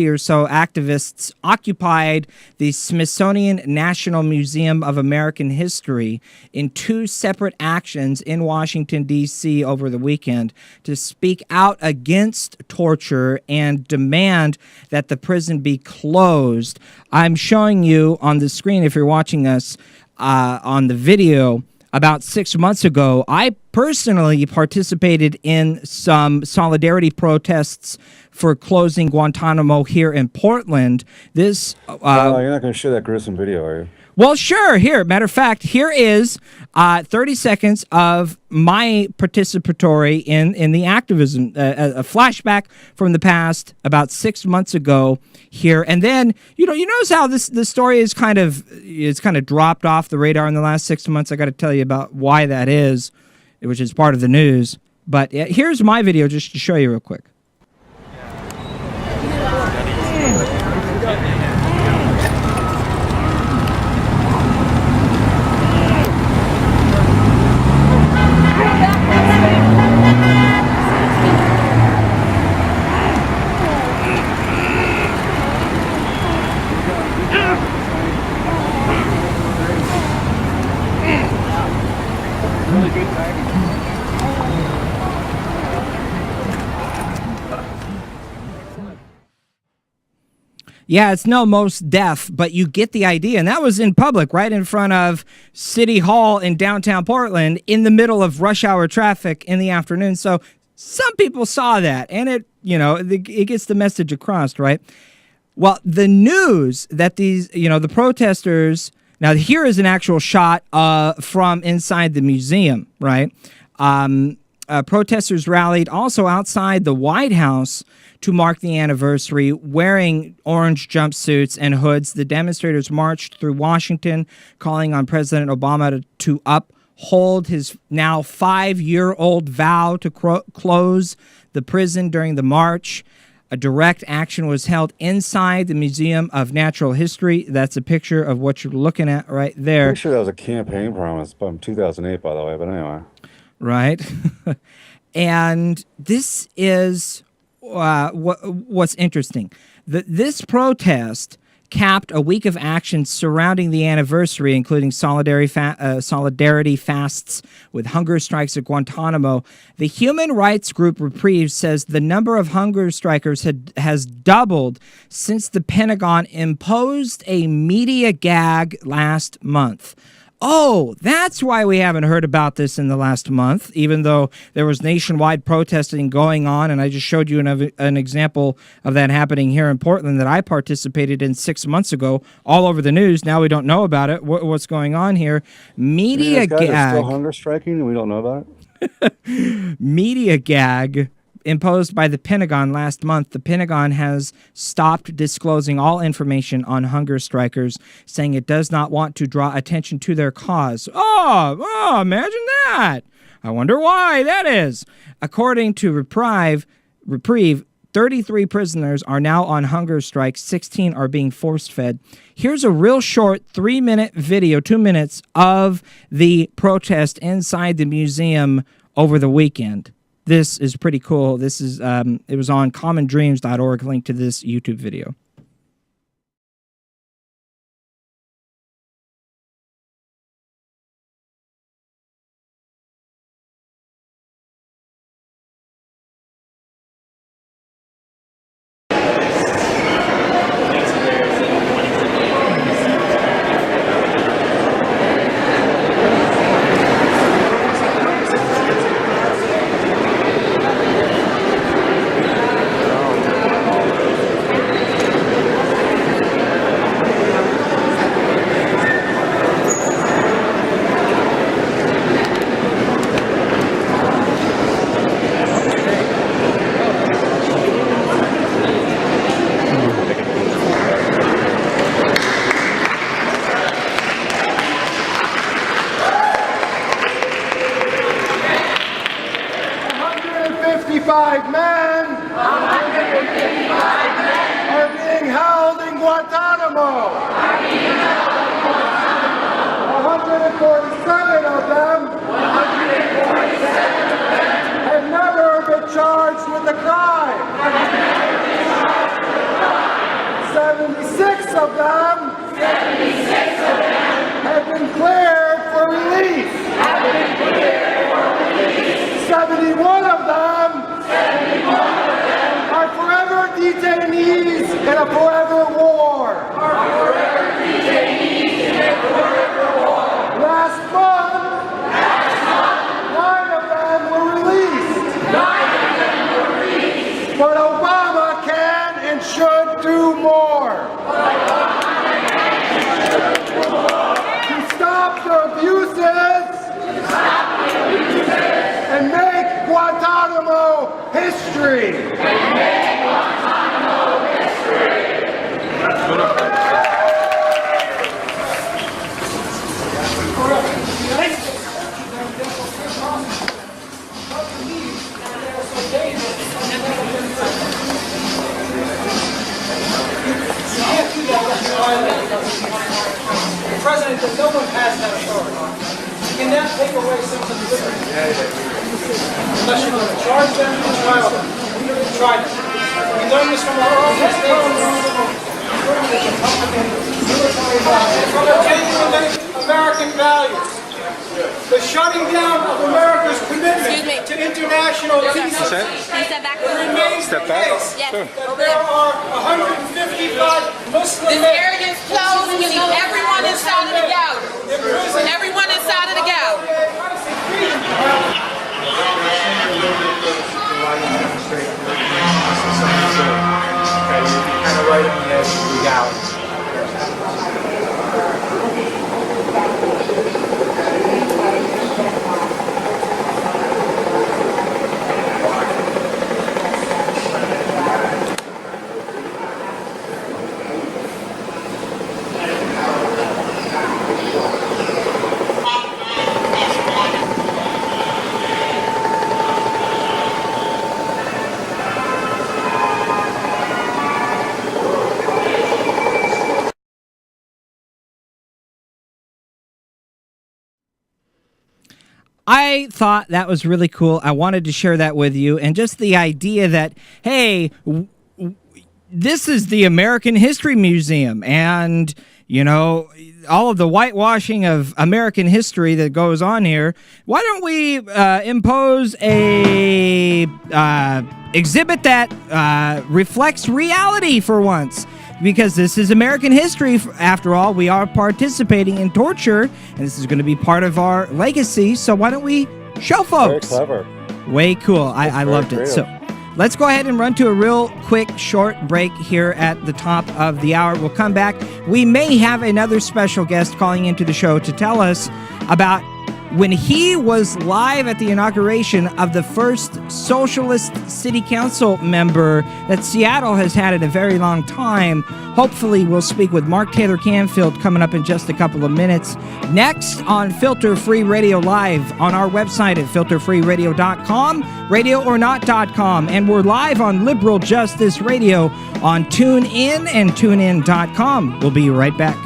or so activists occupied the Smithsonian National Museum of American History in 2 separate actions in Washington, D.C. over the weekend to speak out against torture and demand that the prison be closed. I'm showing you on the screen, if you're watching us on the video, about 6 months ago, I personally participated in some solidarity protests for closing Guantanamo here in Portland. This you're not going to show that gruesome video, are you? Well, sure. Here, matter of fact, here is 30 seconds of my participatory in the activism, a flashback from the past about 6 months ago here. And then, you notice how this story is kind of dropped off the radar in the last 6 months. I got to tell you about why that is, which is part of the news. But here's my video just to show you real quick. Yeah, it's no most deaf, but you get the idea. And that was in public, right in front of City Hall in downtown Portland, in the middle of rush hour traffic in the afternoon. So some people saw that, and it gets the message across, right? Well, the news that these, the protesters, now here is an actual shot from inside the museum, right? Protesters rallied also outside the White House to mark the anniversary, wearing orange jumpsuits and hoods. The demonstrators marched through Washington, calling on President Obama to uphold his now 5-year-old vow to close the prison during the march. A direct action was held inside the Museum of Natural History. That's a picture of what you're looking at right there. I'm pretty sure that was a campaign promise from 2008, by the way, but anyway. Right. And this is what's interesting. This protest capped a week of action surrounding the anniversary, including solidarity fasts with hunger strikes at Guantanamo. The human rights group Reprieve says the number of hunger strikers has doubled since the Pentagon imposed a media gag last month. Oh, that's why we haven't heard about this in the last month, even though there was nationwide protesting going on. And I just showed you an example of that happening here in Portland that I participated in 6 months ago, all over the news. Now we don't know about it. What's going on here? Media gag. Are still hunger striking and we don't know about it? Media gag imposed by the Pentagon last month. The Pentagon has stopped disclosing all information on hunger strikers, saying it does not want to draw attention to their cause. Oh, imagine that. I wonder why that is. According to Reprieve, 33 prisoners are now on hunger strike. 16 are being force-fed. Here's a real short 3-minute video, 2 minutes, of the protest inside the museum over the weekend. This is pretty cool. This is it was on commondreams.org, link to this YouTube video. But Obama can and should do more. history. President, that no one has that authority. You cannot take away someone's liberty. Unless you're going to charge them and trial them. Try them. We learned this from our own mistakes. From our genuine American values. The shutting down of America's commitment to international decency remains the case. That there are 155 Muslim this area is closed, meaning everyone inside of the gallery. Everyone inside of the gallery. Kind of right on the edge of the gallery. I thought that was really cool. I wanted to share that with you. And just the idea that, hey, this is the American History Museum. And, you know, all of the whitewashing of American history that goes on here. Why don't we impose a exhibit that reflects reality for once? Because this is American history, after all. We are participating in torture, and this is going to be part of our legacy. So why don't we show folks? Very clever. Way cool. I loved it. So let's go ahead and run to a real quick, short break here at the top of the hour. We'll come back. We may have another special guest calling into the show to tell us about when he was live at the inauguration of the first socialist city council member that Seattle has had in a very long time. Hopefully, we'll speak with Mark Taylor Canfield coming up in just a couple of minutes. Next on Filter Free Radio Live on our website at filterfreeradio.com, radioornot.com, and we're live on Liberal Justice Radio on TuneIn and tunein.com. We'll be right back.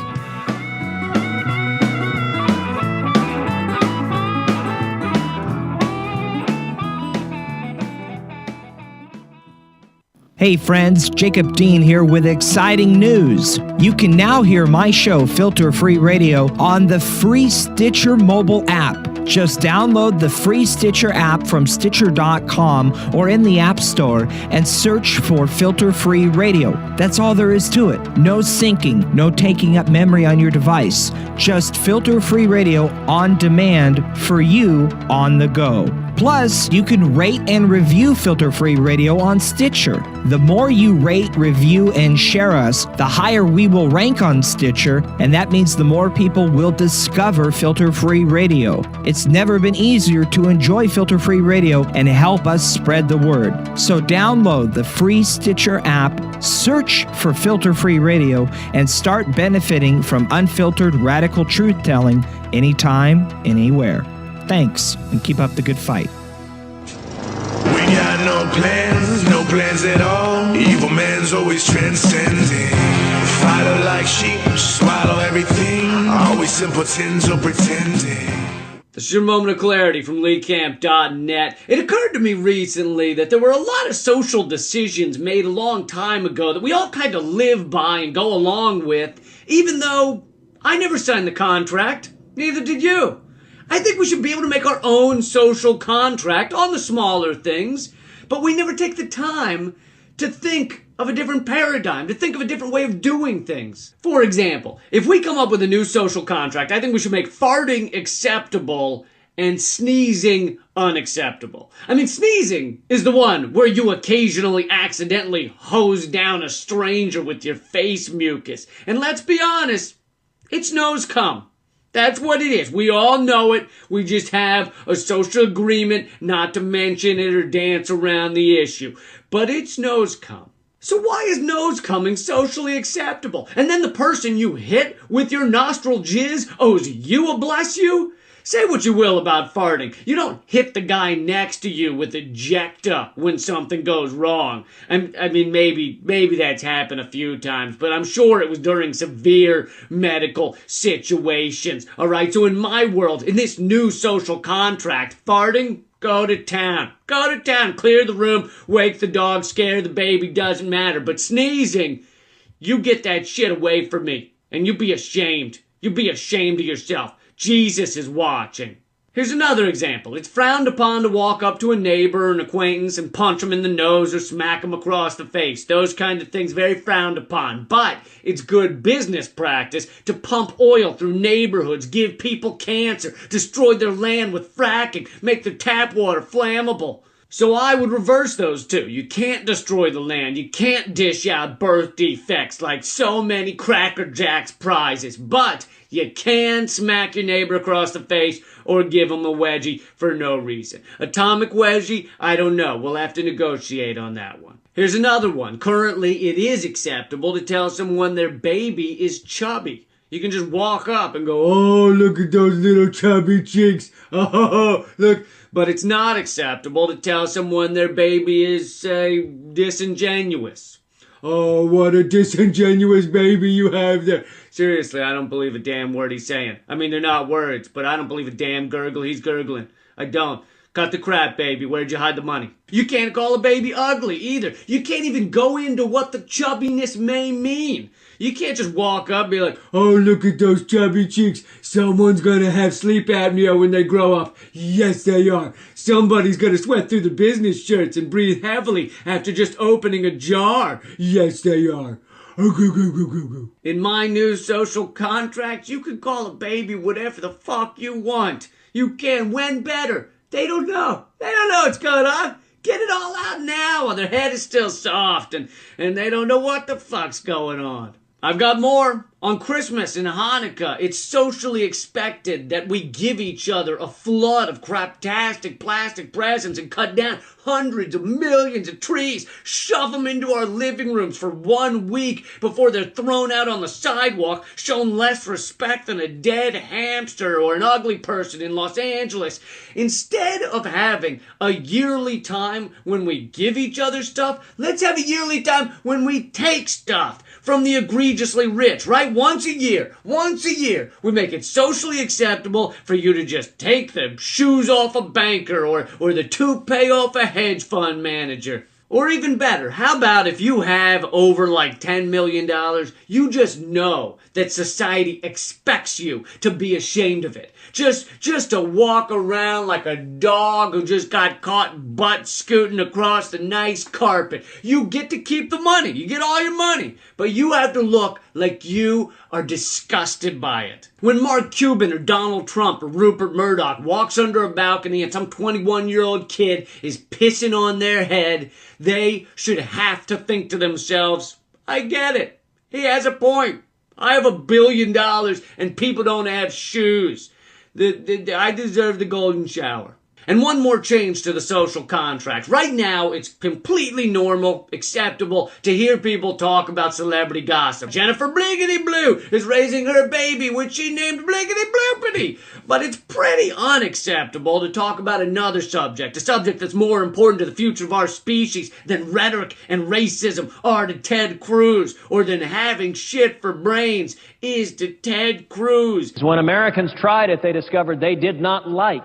Hey friends, Jacob Dean here with exciting news. You can now hear my show, Filter Free Radio, on the free Stitcher mobile app. Just download the free Stitcher app from Stitcher.com or in the App Store and search for Filter Free Radio. That's all there is to it. No syncing, no taking up memory on your device. Just Filter Free Radio on demand for you on the go. Plus, you can rate and review Filter Free Radio on Stitcher. The more you rate, review, and share us, the higher we will rank on Stitcher, and that means the more people will discover Filter Free Radio. It's never been easier to enjoy Filter Free Radio and help us spread the word. So download the free Stitcher app, search for Filter Free Radio, and start benefiting from unfiltered radical truth-telling anytime, anywhere. Thanks, and keep up the good fight. We got no plans at all. Evil man's always transcending. Follow like sheep, swallow everything. Always simpletons or pretending. This is your moment of clarity from LeeCamp.net. It occurred to me recently that there were a lot of social decisions made a long time ago that we all kind of live by and go along with, even though I never signed the contract. Neither did you. I think we should be able to make our own social contract on the smaller things, but we never take the time to think of a different paradigm, to think of a different way of doing things. For example, if we come up with a new social contract, I think we should make farting acceptable and sneezing unacceptable. I mean, sneezing is the one where you occasionally accidentally hose down a stranger with your face mucus. And let's be honest, it's nose cum. That's what it is. We all know it. We just have a social agreement not to mention it or dance around the issue. But it's nose cum. So why is nose cumming socially acceptable? And then the person you hit with your nostril jizz owes you a bless you? Say what you will about farting. You don't hit the guy next to you with ejecta when something goes wrong. I mean, maybe that's happened a few times, but I'm sure it was during severe medical situations. All right, so in my world, in this new social contract, farting, go to town. Go to town. Clear the room, wake the dog, scare the baby, doesn't matter. But sneezing, you get that shit away from me. And you be ashamed. You be ashamed of yourself. Jesus is watching. Here's another example. It's frowned upon to walk up to a neighbor or an acquaintance and punch him in the nose or smack him across the face. Those kind of things very frowned upon. But it's good business practice to pump oil through neighborhoods, give people cancer, destroy their land with fracking, make their tap water flammable. So I would reverse those two. You can't destroy the land. You can't dish out birth defects like so many Cracker Jacks prizes. But you can smack your neighbor across the face or give him a wedgie for no reason. Atomic wedgie? I don't know. We'll have to negotiate on that one. Here's another one. Currently, it is acceptable to tell someone their baby is chubby. You can just walk up and go, oh, look at those little chubby cheeks. Oh, look. But it's not acceptable to tell someone their baby is, say, disingenuous. Oh, what a disingenuous baby you have there. Seriously, I don't believe a damn word he's saying. I mean, they're not words, but I don't believe a damn gurgle he's gurgling. I don't. Cut the crap, baby. Where'd you hide the money? You can't call a baby ugly, either. You can't even go into what the chubbiness may mean. You can't just walk up and be like, oh, look at those chubby cheeks. Someone's gonna have sleep apnea when they grow up. Yes, they are. Somebody's gonna sweat through the business shirts and breathe heavily after just opening a jar. Yes, they are. In my new social contract, you can call a baby whatever the fuck you want. You can. When better? They don't know. They don't know what's going on. Get it all out now while their head is still soft and they don't know what the fuck's going on. I've got more. On Christmas and Hanukkah, it's socially expected that we give each other a flood of craptastic plastic presents and cut down hundreds of millions of trees, shove them into our living rooms for 1 week before they're thrown out on the sidewalk, shown less respect than a dead hamster or an ugly person in Los Angeles. Instead of having a yearly time when we give each other stuff, let's have a yearly time when we take stuff from the egregiously rich, right? Once a year, we make it socially acceptable for you to just take the shoes off a banker or the toupee off a hedge fund manager. Or even better, how about if you have over like $10 million, you just know that society expects you to be ashamed of it. Just to walk around like a dog who just got caught butt scooting across the nice carpet. You get to keep the money. You get all your money. But you have to look like you are disgusted by it. When Mark Cuban or Donald Trump or Rupert Murdoch walks under a balcony and some 21-year-old kid is pissing on their head, they should have to think to themselves, I get it. He has a point. I have $1 billion and people don't have shoes. I deserve the golden shower. And one more change to the social contract. Right now, it's completely normal, acceptable to hear people talk about celebrity gossip. Jennifer Bliggity Blue is raising her baby, which she named Bliggity Bloopity. But it's pretty unacceptable to talk about another subject, a subject that's more important to the future of our species than rhetoric and racism are to Ted Cruz, or than having shit for brains is to Ted Cruz. When Americans tried it, they discovered they did not like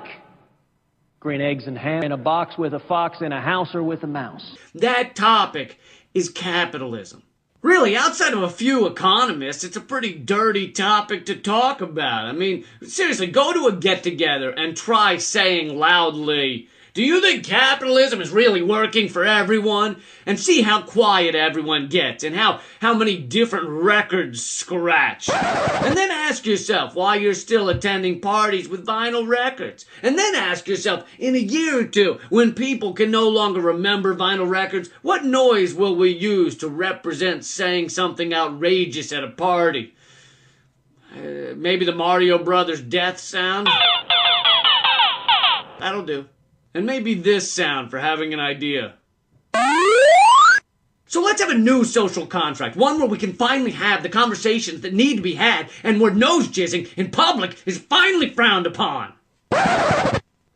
green eggs and ham in a box with a fox in a house or with a mouse. That topic is capitalism. Really, outside of a few economists, it's a pretty dirty topic to talk about. I mean, seriously, go to a get-together and try saying loudly, do you think capitalism is really working for everyone? And see how quiet everyone gets and how many different records scratch. And then ask yourself why you're still attending parties with vinyl records. And then ask yourself, in a year or two, when people can no longer remember vinyl records, what noise will we use to represent saying something outrageous at a party? Maybe the Mario Brothers death sound? That'll do. And maybe this sound for having an idea. So let's have a new social contract, one where we can finally have the conversations that need to be had and where nose jizzing in public is finally frowned upon.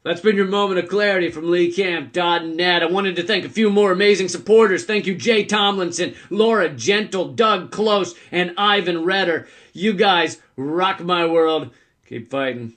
That's been your moment of clarity from LeeCamp.net. I wanted to thank a few more amazing supporters. Thank you, Jay Tomlinson, Laura Gentle, Doug Close, and Ivan Redder. You guys rock my world. Keep fighting.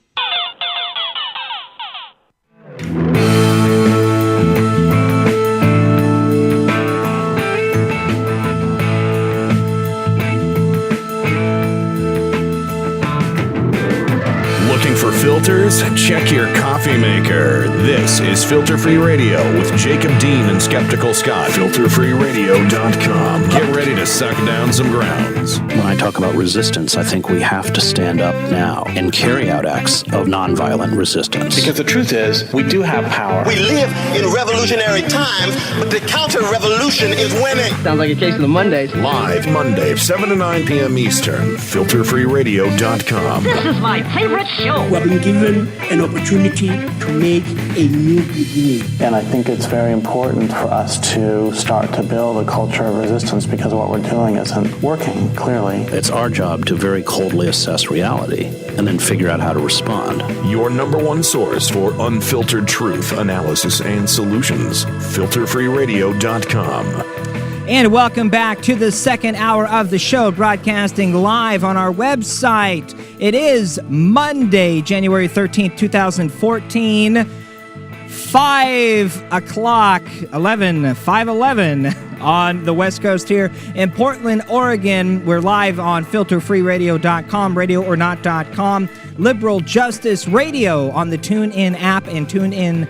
Looking for filters? Check your coffee maker. This is Filter Free Radio with Jacob Dean and Skeptical Scott. FilterFreeRadio.com. Get ready to suck down some grounds. When I talk about resistance, I think we have to stand up now and carry out acts of nonviolent resistance. Because the truth is, we do have power. We live in revolutionary times, but the counter-revolution is winning. Sounds like a case of the Mondays. Live Monday, 7 to 9 p.m. Eastern. FilterFreeRadio.com. This is my favorite show. We have been given an opportunity to make a new beginning. And I think it's very important for us to start to build a culture of resistance because what we're doing isn't working, clearly. It's our job to very coldly assess reality and then figure out how to respond. Your number one source for unfiltered truth, analysis, and solutions. FilterFreeRadio.com. And welcome back to the second hour of the show, broadcasting live on our website. It is Monday, January 13th, 2014, 5:11 on the West Coast here in Portland, Oregon. We're live on FilterFreeRadio.com, RadioOrNot.com, Liberal Justice Radio on the TuneIn app and TuneIn.com.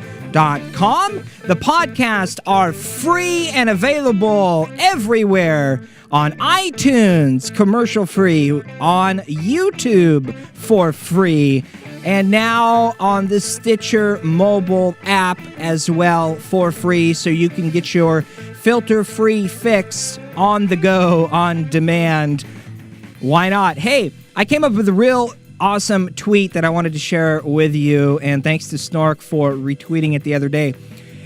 The podcasts are free and available everywhere on iTunes, commercial free, on YouTube for free, and now on the Stitcher mobile app as well for free, so you can get your filter-free fix on the go, on demand. Why not? Hey, I came up with a real awesome tweet that I wanted to share with you, and thanks to Snork for retweeting it the other day.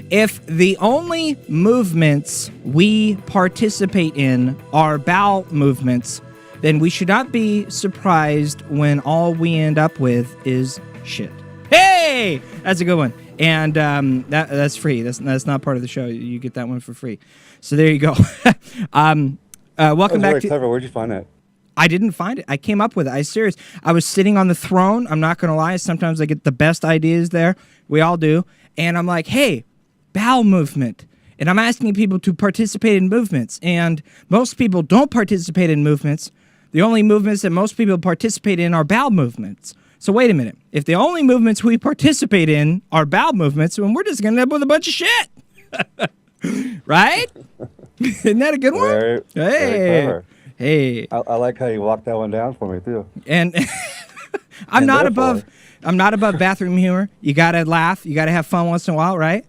If the only movements we participate in are bowel movements, then we should not be surprised when all we end up with is shit. Hey! That's a good one. And that's free. That's not part of the show. You get that one for free. So there you go. Welcome back to... Clever. Where'd you find that? I didn't find it. I came up with it. I was sitting on the throne. I'm not going to lie. Sometimes I get the best ideas there. We all do. And I'm like, hey, bowel movement. And I'm asking people to participate in movements. And most people don't participate in movements. The only movements that most people participate in are bowel movements. So wait a minute. If the only movements we participate in are bowel movements, then we're just going to end up with a bunch of shit. Right? Isn't that a good one? Very clever. Hey, I like how you walked that one down for me too. And I'm not above bathroom humor. You gotta laugh. You gotta have fun once in a while, right?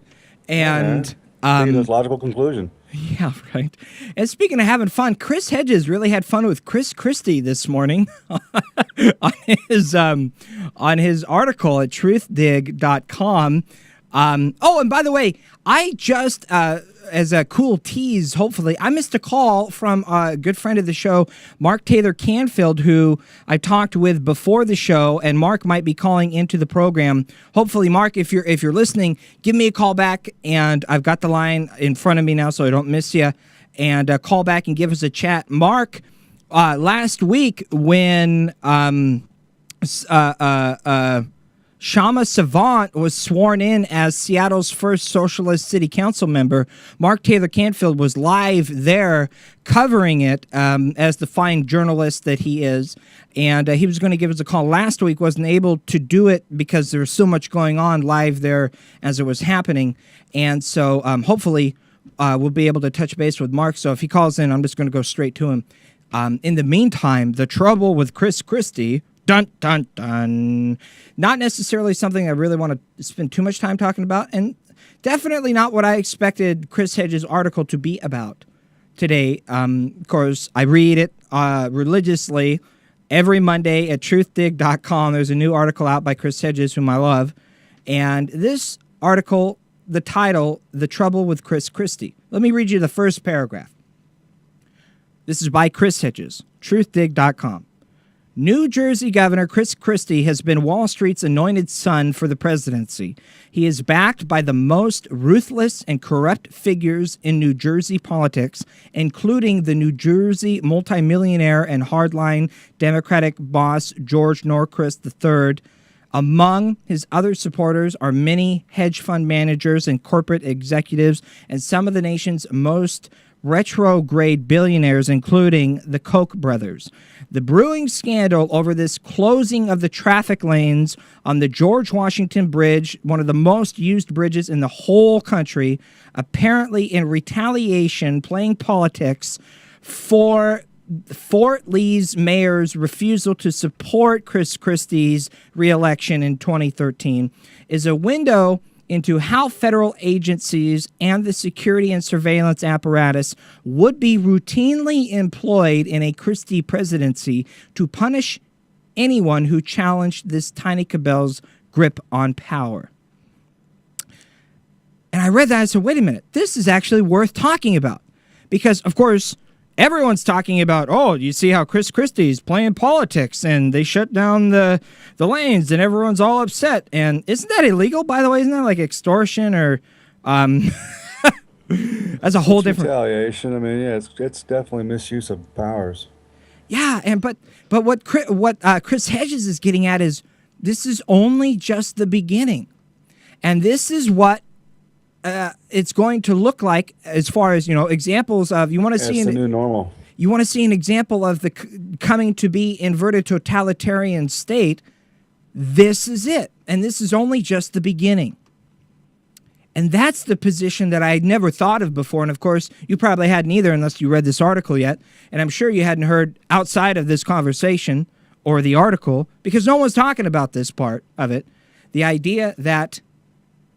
And those logical conclusion. Yeah, right. And speaking of having fun, Chris Hedges really had fun with Chris Christie this morning on his article at truthdig.com. Oh, and by the way, I just as a cool tease, hopefully, I missed a call from a good friend of the show, Mark Taylor Canfield, who I talked with before the show, and Mark might be calling into the program. Hopefully, Mark, if you're listening, give me a call back, and I've got the line in front of me now, so I don't miss you. And call back and give us a chat. Mark, last week when Shama Savant was sworn in as Seattle's first socialist city council member, Mark Taylor Canfield was live there covering it as the fine journalist that he is. And he was going to give us a call last week, wasn't able to do it because there was so much going on live there as it was happening. And so hopefully we'll be able to touch base with Mark. So if he calls in, I'm just going to go straight to him. In the meantime, the trouble with Chris Christie... Dun, dun, dun. Not necessarily something I really want to spend too much time talking about, and definitely not what I expected Chris Hedges' article to be about today. Of course, I read it religiously every Monday at truthdig.com. There's a new article out by Chris Hedges, whom I love. And this article, the title, The Trouble with Chris Christie. Let me read you the first paragraph. This is by Chris Hedges, truthdig.com. New Jersey Governor Chris Christie has been Wall Street's anointed son for the presidency. He is backed by the most ruthless and corrupt figures in New Jersey politics, including the New Jersey multimillionaire and hardline Democratic boss George Norcross III. Among his other supporters are many hedge fund managers and corporate executives and some of the nation's most retrograde billionaires, including the Koch brothers. The brewing scandal over this closing of the traffic lanes on the George Washington Bridge, one of the most used bridges in the whole country, apparently in retaliation, playing politics for Fort Lee's mayor's refusal to support Chris Christie's reelection in 2013, is a window into how federal agencies and the security and surveillance apparatus would be routinely employed in a Christie presidency to punish anyone who challenged this tiny cabel's grip on power. And I read that and I said, wait a minute, this is actually worth talking about. Because, of course, everyone's talking about, oh, you see how Chris Christie's playing politics and they shut down the lanes and everyone's all upset. And isn't that illegal, by the way? Isn't that like extortion or that's a whole different retaliation? I mean, yeah, it's definitely misuse of powers. Yeah, and but what Chris Hedges is getting at is this is only just the beginning. And this is what it's going to look like as far as, examples of, you want to see the new normal. You want to see an example of the coming to be inverted totalitarian state. This is it. And this is only just the beginning. And that's the position that I had never thought of before. And of course, you probably hadn't either unless you read this article yet. And I'm sure you hadn't heard outside of this conversation or the article, because no one's talking about this part of it. The idea that,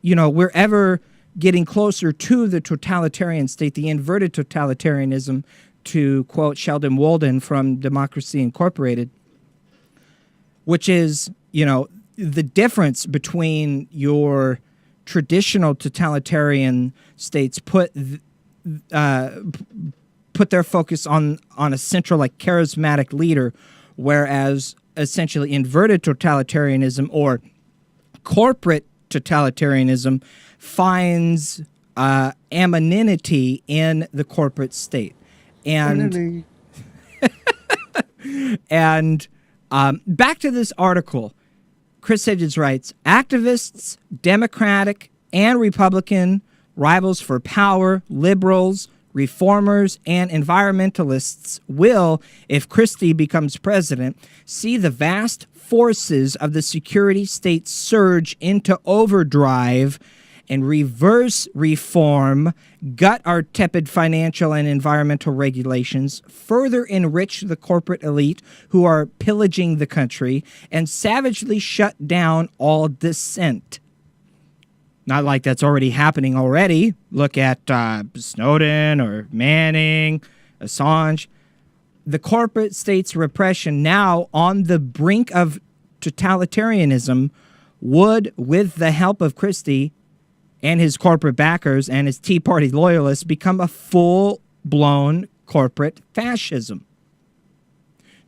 we're ever getting closer to the totalitarian state, the inverted totalitarianism, to quote Sheldon Walden from Democracy Incorporated, which is, the difference between your traditional totalitarian states put their focus on a central, like, charismatic leader, whereas essentially inverted totalitarianism or corporate totalitarianism finds anonymity in the corporate state. And and back to this article, Chris Hedges writes, activists, Democratic and Republican, rivals for power, liberals, reformers, and environmentalists will, if Christie becomes president, see the vast forces of the security state surge into overdrive and reverse reform, gut our tepid financial and environmental regulations, further enrich the corporate elite who are pillaging the country, and savagely shut down all dissent. Not like that's already happening already. Look at Snowden or Manning, Assange. The corporate state's repression, now on the brink of totalitarianism, would, with the help of Christie and his corporate backers and his Tea Party loyalists, become a full-blown corporate fascism.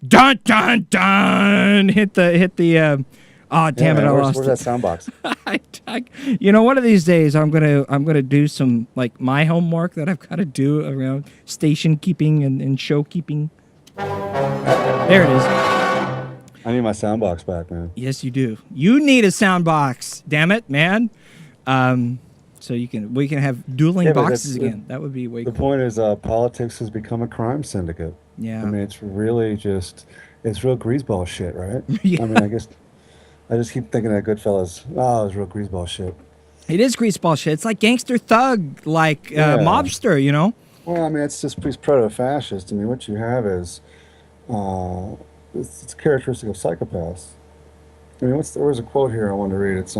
Dun dun dun! Hit the. Oh, damn it! I lost where's that sound box? One of these days I'm gonna do some, like, my homework that I've got to do around station keeping and show keeping. There it is. I need my sound box back, man. Yes, you do. You need a sound box. Damn it, man. So we can have dueling boxes again. That would be way cool. The point is, politics has become a crime syndicate. Yeah. I mean, it's really it's real greaseball shit, right? Yeah. I mean, I just keep thinking that Goodfellas, it's real greaseball shit. It is greaseball shit. It's like gangster thug, like mobster, Well, I mean, it's just proto-fascist. I mean, what you have is, it's characteristic of psychopaths. I mean, there was a quote here I wanted to read. It's,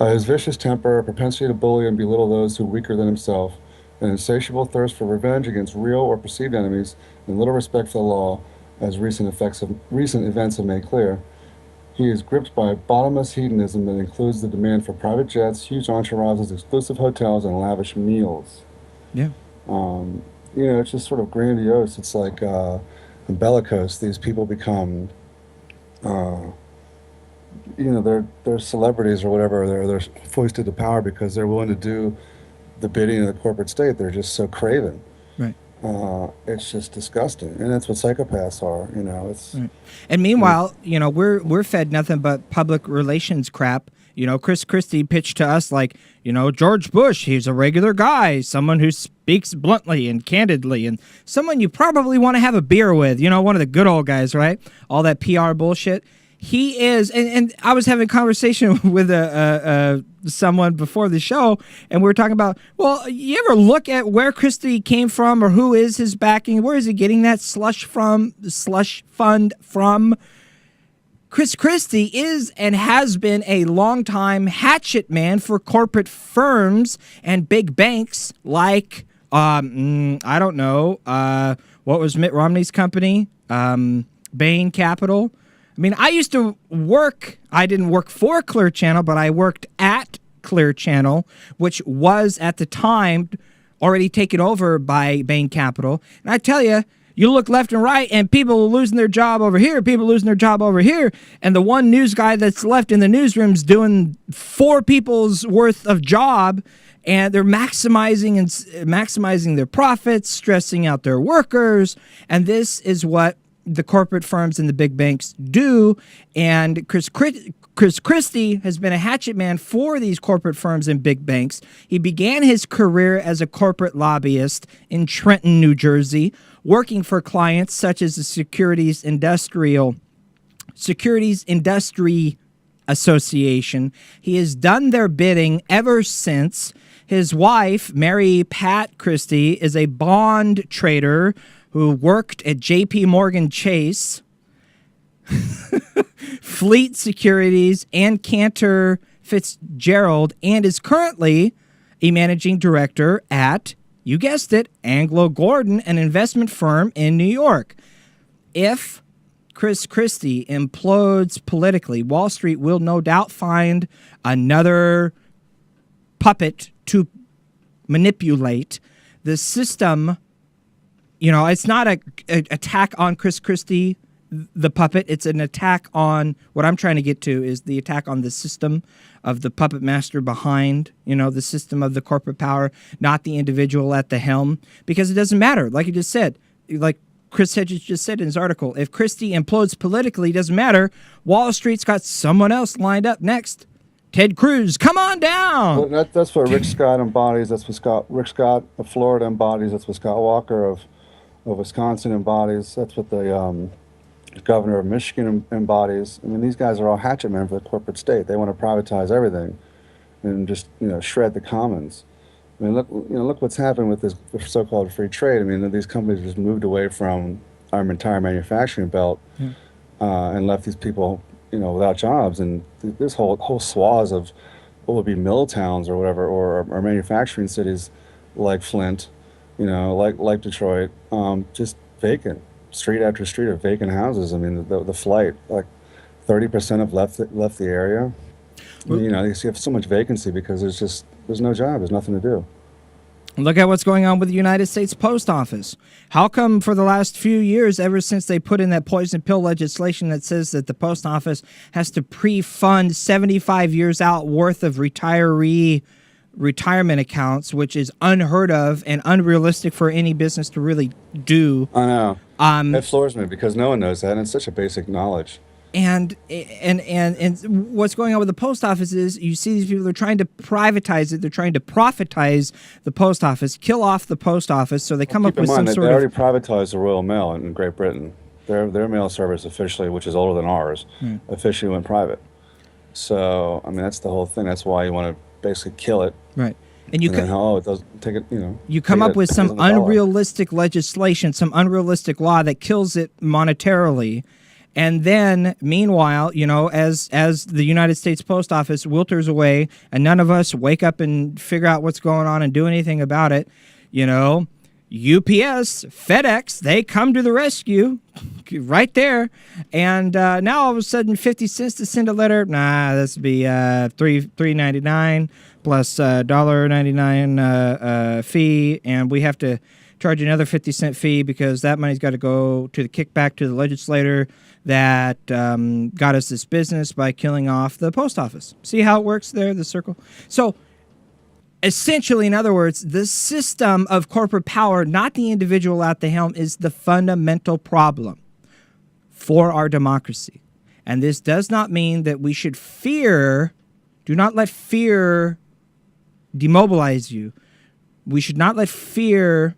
his vicious temper, a propensity to bully and belittle those who are weaker than himself, an insatiable thirst for revenge against real or perceived enemies, and little respect for the law, as recent events have made clear. He is gripped by bottomless hedonism that includes the demand for private jets, huge entourages, exclusive hotels, and lavish meals. Yeah. It's just sort of grandiose. It's like bellicose. These people become, they're celebrities or whatever. They're foisted to power because they're willing to do the bidding of the corporate state. They're just so craven. Right. It's just disgusting, and that's what psychopaths are. It's. Right. And meanwhile, we're fed nothing but public relations crap. Chris Christie pitched to us like, George Bush, he's a regular guy, someone who speaks bluntly and candidly, and someone you probably want to have a beer with. One of the good old guys, right? All that PR bullshit. He is, and I was having a conversation with someone before the show, and we were talking about, well, you ever look at where Christie came from or who is his backing? Where is he getting that slush fund from? Chris Christie is and has been a longtime hatchet man for corporate firms and big banks like, I don't know, what was Mitt Romney's company? Bain Capital. I mean, I used to I didn't work for Clear Channel, but I worked at Clear Channel, which was at the time already taken over by Bain Capital. And I tell you, you look left and right, and people are losing their job over here, people losing their job over here, and the one news guy that's left in the newsroom's doing 4 people's worth of job, and they're maximizing their profits, stressing out their workers, and this is what the corporate firms and the big banks do. And Chris Christie has been a hatchet man for these corporate firms and big banks. He began his career as a corporate lobbyist in Trenton, New Jersey, working for clients such as the Securities Industry Association. He has done their bidding ever since. His wife, Mary Pat Christie, is a bond trader who worked at J.P. Morgan Chase, Fleet Securities, and Cantor Fitzgerald, and is currently a managing director at, you guessed it, Anglo Gordon, an investment firm in New York. If Chris Christie implodes politically, Wall Street will no doubt find another puppet to manipulate. The system, it's not an attack on Chris Christie, the puppet. It's an attack on, what I'm trying to get to is the attack on the system of the puppet master behind, the system of the corporate power, not the individual at the helm, because it doesn't matter. Like you just said, like Chris Hedges just said in his article, if Christie implodes politically, it doesn't matter. Wall Street's got someone else lined up next. Ted Cruz, come on down. Well, that's what Rick Scott embodies. That's what Rick Scott of Florida embodies. That's what Scott Walker of Wisconsin embodies. That's what the governor of Michigan embodies. I mean, these guys are all hatchet men for the corporate state. They want to privatize everything and just shred the commons. I mean, look what's happened with this so-called free trade. I mean, these companies just moved away from our entire manufacturing belt and left these people without jobs. And this whole swaths of what would be mill towns or whatever, or manufacturing cities like Flint, like Detroit, just vacant, street after street of vacant houses. I mean, the flight, like 30% have left the area. You have so much vacancy because there's no job, there's nothing to do. Look at what's going on with the United States Post Office. How come for the last few years, ever since they put in that poison pill legislation that says that the post office has to pre-fund 75 years out worth of retirement accounts, which is unheard of and unrealistic for any business to really do. I know. It floors me because no one knows that, and it's such a basic knowledge. And what's going on with the post office is you see these people, they're trying to privatize it. They're trying to profitize the post office, kill off the post office. So they come up with some sort of... They already privatized the Royal Mail in Great Britain. Their mail service officially, which is older than ours, officially went private. So, I mean, that's the whole thing. That's why you want to basically kill it. Right. And it doesn't take it, You come up with some unrealistic legislation, some unrealistic law that kills it monetarily. And then, meanwhile, as the United States Post Office wilters away and none of us wake up and figure out what's going on and do anything about it, UPS, FedEx, they come to the rescue. right there. And now all of a sudden, 50 cents to send a letter. Nah, this would be $3.99 plus $1.99 fee, and we have to charge another 50-cent fee because that money's got to go to the kickback to the legislator that got us this business by killing off the post office. See how it works there, the circle? So essentially, in other words, the system of corporate power, not the individual at the helm, is the fundamental problem for our democracy. And this does not mean that we should fear, do not let fear demobilize you. We should not let fear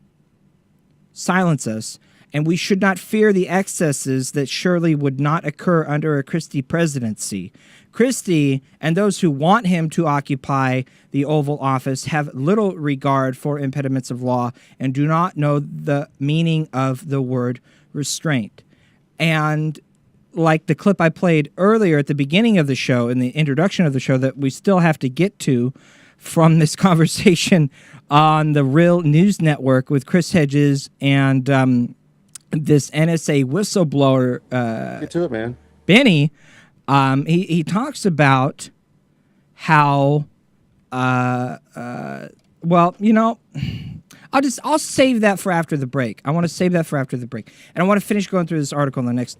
silence us. And we should not fear the excesses that surely would not occur under a Christie presidency. Christie and those who want him to occupy the Oval Office have little regard for impediments of law and do not know the meaning of the word restraint. And like the clip I played earlier at the beginning of the show, in the introduction of the show, that we still have to get to from this conversation on the Real News Network with Chris Hedges and this NSA whistleblower. Get to it, man. Benny. He talks about how, well, you know, I'll save that for after the break. I want to save that for after the break. And I want to finish going through this article in the next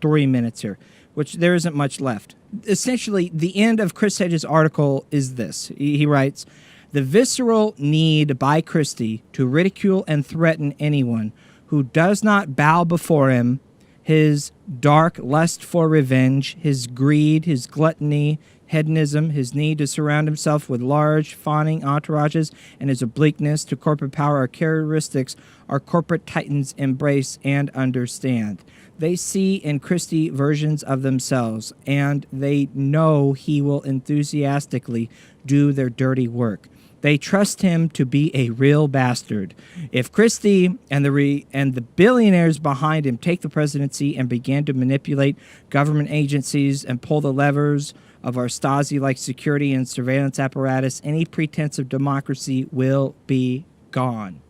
3 minutes here, which there isn't much left. Essentially, the end of Chris Hedges' article is this. He writes, the visceral need by Christie to ridicule and threaten anyone who does not bow before him, his dark lust for revenge, his greed, his gluttony, hedonism, his need to surround himself with large, fawning entourages, and his obliqueness to corporate power are characteristics our corporate titans embrace and understand. They see in Christie versions of themselves, and they know he will enthusiastically do their dirty work. They trust him to be a real bastard. If Christie and the billionaires behind him take the presidency and begin to manipulate government agencies and pull the levers of our Stasi-like security and surveillance apparatus, any pretense of democracy will be gone.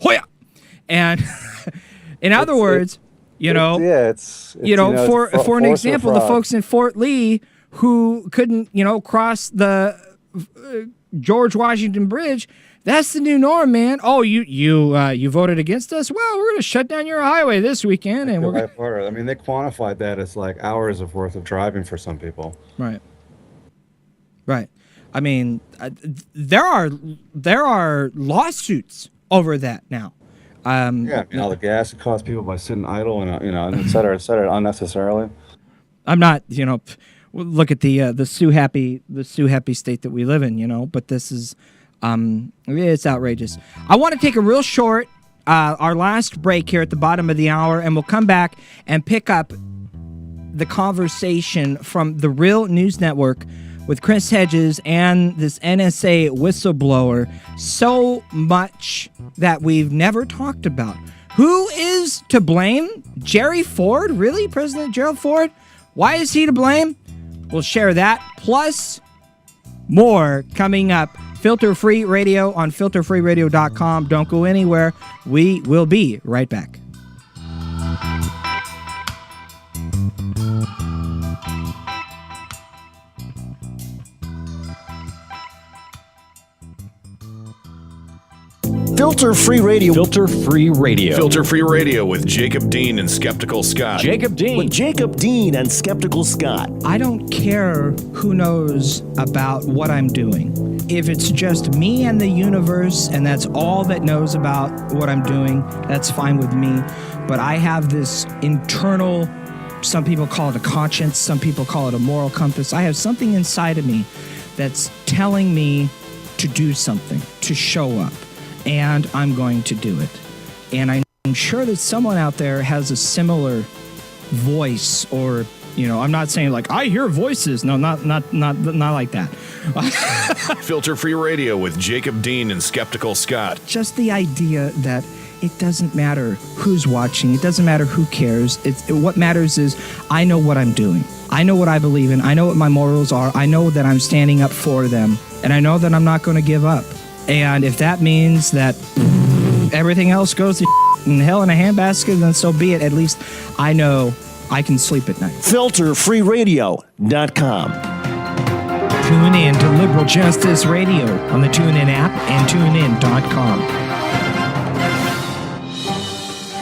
Hoya! And in other words, for an example, the folks in Fort Lee who couldn't, cross the George Washington Bridge, that's the new norm, man. Oh, you voted against us? Well, we're going to shut down your highway this weekend. And we're I mean, they quantified that as like hours of worth of driving for some people. Right. I mean, there are lawsuits over that now. All the gas it costs people by sitting idle and et cetera, unnecessarily. I'm not, look at the Sue Happy state that we live in, but this is it's outrageous. I want to take a real short our last break here at the bottom of the hour, and we'll come back and pick up the conversation from the Real News Network with Chris Hedges and this NSA whistleblower. So much that we've never talked about. Who is to blame? Jerry Ford? Really? President Gerald Ford? Why is he to blame? We'll share that, plus more coming up. Filter Free Radio on filterfreeradio.com. Don't go anywhere. We will be right back. Filter Free Radio. Filter Free Radio. Filter Free Radio with Jacob Dean and Skeptical Scott. Jacob Dean. With Jacob Dean and Skeptical Scott. I don't care who knows about what I'm doing. If it's just me and the universe, and that's all that knows about what I'm doing, that's fine with me. But I have this internal, some people call it a conscience, some people call it a moral compass. I have something inside of me that's telling me to do something, to show up. And I'm going to do it. And I'm sure that someone out there has a similar voice, or, I'm not saying like, I hear voices. No, not like that. Filter Free Radio with Jacob Dean and Skeptical Scott. Just the idea that it doesn't matter who's watching. It doesn't matter who cares. What matters is I know what I'm doing. I know what I believe in. I know what my morals are. I know that I'm standing up for them. And I know that I'm not going to give up. And if that means that everything else goes to in hell in a handbasket, then so be it. At least I know I can sleep at night. FilterFreeRadio.com. Tune in to Liberal Justice Radio on the TuneIn app and TuneIn.com.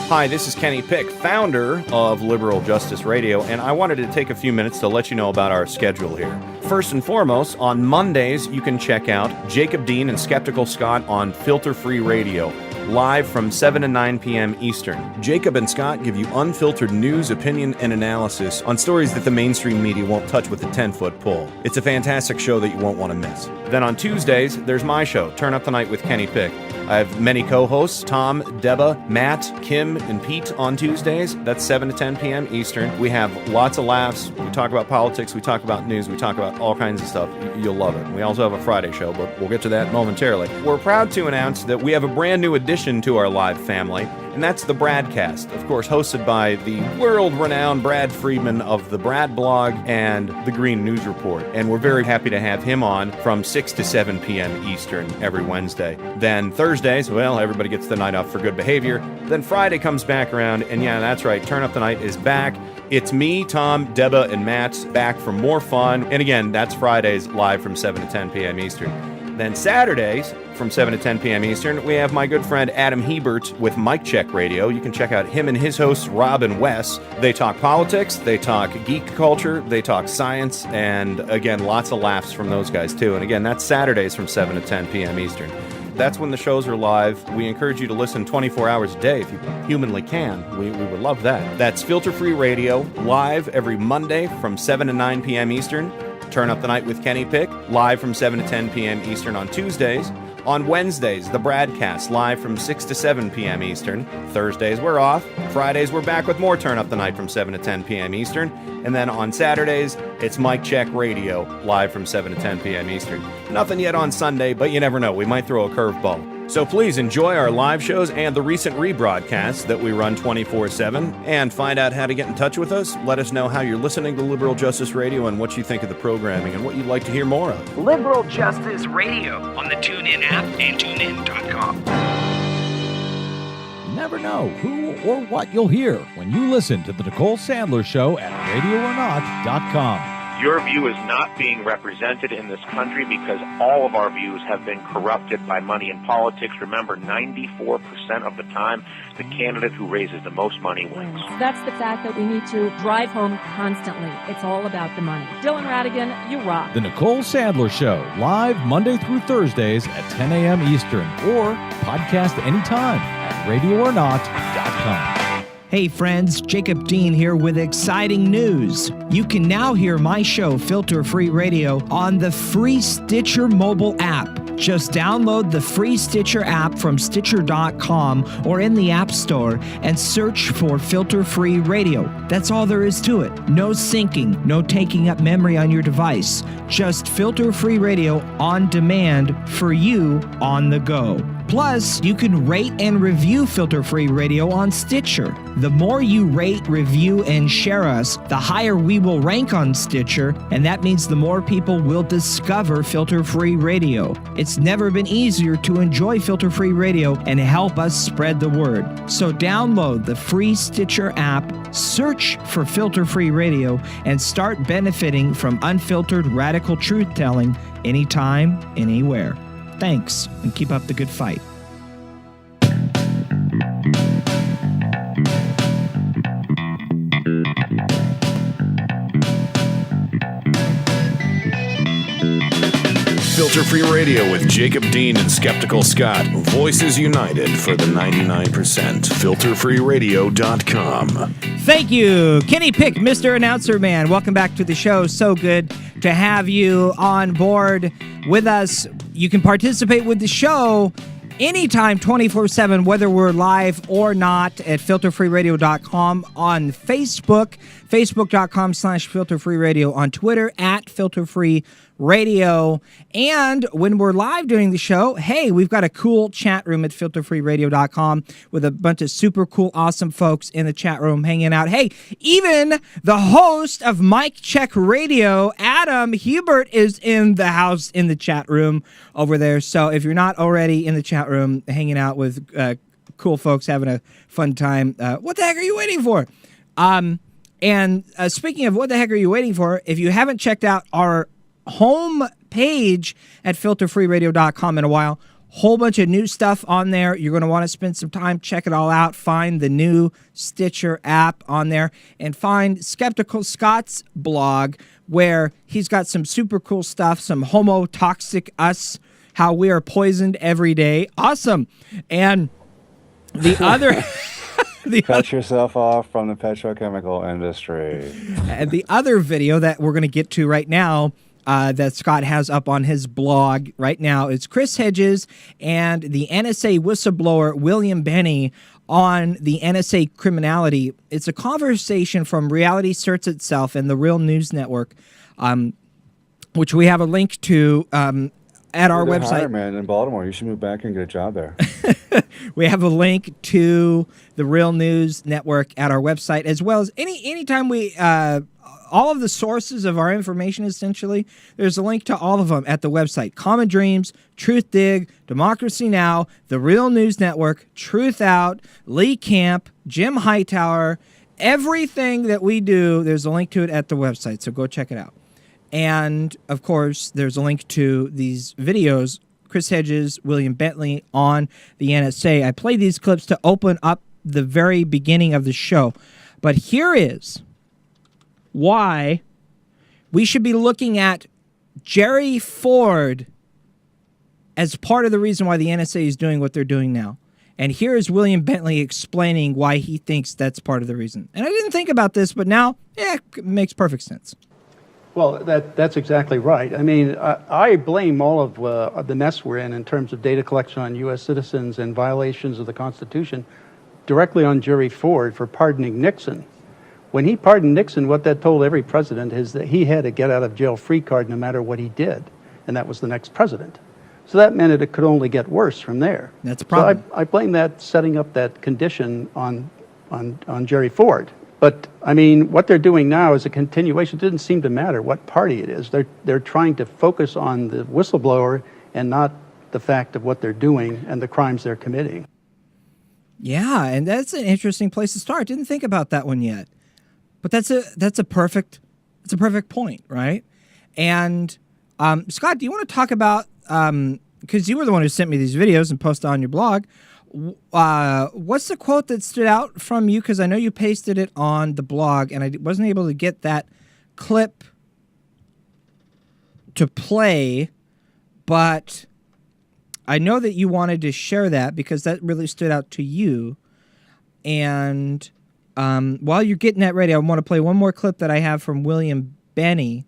Hi, this is Kenny Pick, founder of Liberal Justice Radio, and I wanted to take a few minutes to let you know about our schedule here. First and foremost, on Mondays, you can check out Jacob Dean and Skeptical Scott on Filter Free Radio, live from 7 to 9 p.m. Eastern. Jacob and Scott give you unfiltered news, opinion, and analysis on stories that the mainstream media won't touch with a 10-foot pole. It's a fantastic show that you won't want to miss. Then on Tuesdays, there's my show, Turn Up the Night with Kenny Pick. I have many co-hosts, Tom, Deba, Matt, Kim, and Pete on Tuesdays. That's 7 to 10 p.m. Eastern. We have lots of laughs. We talk about politics. We talk about news. We talk about all kinds of stuff. You'll love it. We also have a Friday show, but we'll get to that momentarily. We're proud to announce that we have a brand new addition to our live family, and that's the Bradcast, of course, hosted by the world-renowned Brad Friedman of the Brad Blog and the Green News Report. And we're very happy to have him on from 6 to 7 p.m. Eastern every Wednesday. Then Thursdays, well, everybody gets the night off for good behavior. Then Friday comes back around, and yeah, that's right, Turn Up the Night is back. It's me, Tom, Deba, and Matt back for more fun. And again, that's Fridays live from 7 to 10 p.m. Eastern. Then Saturdays, from 7 to 10 p.m. Eastern, we have my good friend Adam Hebert with Mic Check Radio. You can check out him and his hosts, Rob and Wes. They talk politics, they talk geek culture, they talk science, and again, lots of laughs from those guys too. And again, that's Saturdays from 7 to 10 p.m. Eastern. That's when the shows are live. We encourage you to listen 24 hours a day if you humanly can. We would love that. That's Filter Free Radio, live every Monday from 7 to 9 p.m. Eastern. Turn Up the Night with Kenny Pick, live from 7 to 10 p.m. Eastern on Tuesdays. On Wednesdays, the Bradcast, live from 6 to 7 p.m. Eastern. Thursdays, we're off. Fridays, we're back with more Turn Up the Night from 7 to 10 p.m. Eastern. And then on Saturdays, it's Mic Check Radio, live from 7 to 10 p.m. Eastern. Nothing yet on Sunday, but you never know. We might throw a curveball. So please enjoy our live shows and the recent rebroadcasts that we run 24/7. And find out how to get in touch with us. Let us know how you're listening to Liberal Justice Radio and what you think of the programming and what you'd like to hear more of. Liberal Justice Radio on the TuneIn app and TuneIn.com. You never know who or what you'll hear when you listen to The Nicole Sandler Show at RadioOrNot.com. Your view is not being represented in this country because all of our views have been corrupted by money and politics. Remember, 94% of the time, the candidate who raises the most money wins. That's the fact that we need to drive home constantly. It's all about the money. Dylan Radigan, you rock. The Nicole Sandler Show, live Monday through Thursdays at 10 a.m. Eastern, or podcast anytime at RadioOrNot.com. Hey friends, Jacob Dean here with exciting news. You can now hear my show, Filter Free Radio, on the free Stitcher mobile app. Just download the free Stitcher app from Stitcher.com or in the App Store and search for Filter Free Radio. That's all there is to it. No syncing, no taking up memory on your device. Just Filter Free Radio on demand for you on the go. Plus, you can rate and review Filter Free Radio on Stitcher. The more you rate, review, and share us, the higher we will rank on Stitcher, and that means the more people will discover Filter Free Radio. It's never been easier to enjoy Filter Free Radio and help us spread the word. So download the free Stitcher app, search for Filter Free Radio, and start benefiting from unfiltered radical truth-telling anytime, anywhere. Thanks, and keep up the good fight. Filter Free Radio with Jacob Dean and Skeptical Scott. Voices united for the 99%. FilterFreeRadio.com. Thank you, Kenny Pick, Mr. Announcer Man. Welcome back to the show. So good to have you on board with us. You can participate with the show anytime, 24/7, whether we're live or not, at filterfreeradio.com, on Facebook, facebook.com/filterfreeradio, on Twitter at filterfreeradio. And when we're live doing the show, hey, we've got a cool chat room at filterfreeradio.com with a bunch of super cool, awesome folks in the chat room hanging out. Hey, even the host of Mic Check Radio, Adam Hebert, is in the house in the chat room over there. So if you're not already in the chat room hanging out with cool folks having a fun time. What the heck are you waiting for? And speaking of what the heck are you waiting for, if you haven't checked out our home page at filterfreeradio.com in a while, whole bunch of new stuff on there. You're going to want to spend some time, check it all out, find the new Stitcher app on there, and find Skeptical Scott's blog, where he's got some super cool stuff, some homo toxic us, how we are poisoned every day. Awesome. And the other... Cut yourself off from the petrochemical industry. And the other video that we're going to get to right now that Scott has up on his blog right now is Chris Hedges and the NSA whistleblower William Benny on the NSA criminality. It's a conversation from Reality Search Itself and the Real News Network, which we have a link to at our website. Hire, man, in Baltimore. You should move back and get a job there. We have a link to the Real News Network at our website, as well as anytime we all of the sources of our information, essentially, there's a link to all of them at the website. Common Dreams, Truth Dig, Democracy Now!, the Real News Network, Truth Out, Lee Camp, Jim Hightower, everything that we do, there's a link to it at the website, so go check it out. And, of course, there's a link to these videos, Chris Hedges, William Bentley on the NSA. I play these clips to open up the very beginning of the show. But here is why we should be looking at Jerry Ford as part of the reason why the NSA is doing what they're doing now. And here is William Bentley explaining why he thinks that's part of the reason. And I didn't think about this, but now, it makes perfect sense. Well, that's exactly right. I mean, I blame all of the mess we're in terms of data collection on U.S. citizens and violations of the Constitution directly on Jerry Ford for pardoning Nixon. When he pardoned Nixon, what that told every president is that he had a get-out-of-jail-free card no matter what he did, and that was the next president. So that meant it could only get worse from there. That's a problem. So I blame that setting up that condition on Jerry Ford. But, I mean, what they're doing now is a continuation. It didn't seem to matter what party it is. They're trying to focus on the whistleblower and not the fact of what they're doing and the crimes they're committing. Yeah, and that's an interesting place to start. Didn't think about that one yet. But that's a perfect point, right? And Scott, do you want to talk about, because you were the one who sent me these videos and posted on your blog, what's the quote that stood out from you? Because I know you pasted it on the blog, and I wasn't able to get that clip to play, but I know that you wanted to share that because that really stood out to you. And while you're getting that ready, I want to play one more clip that I have from William Benny,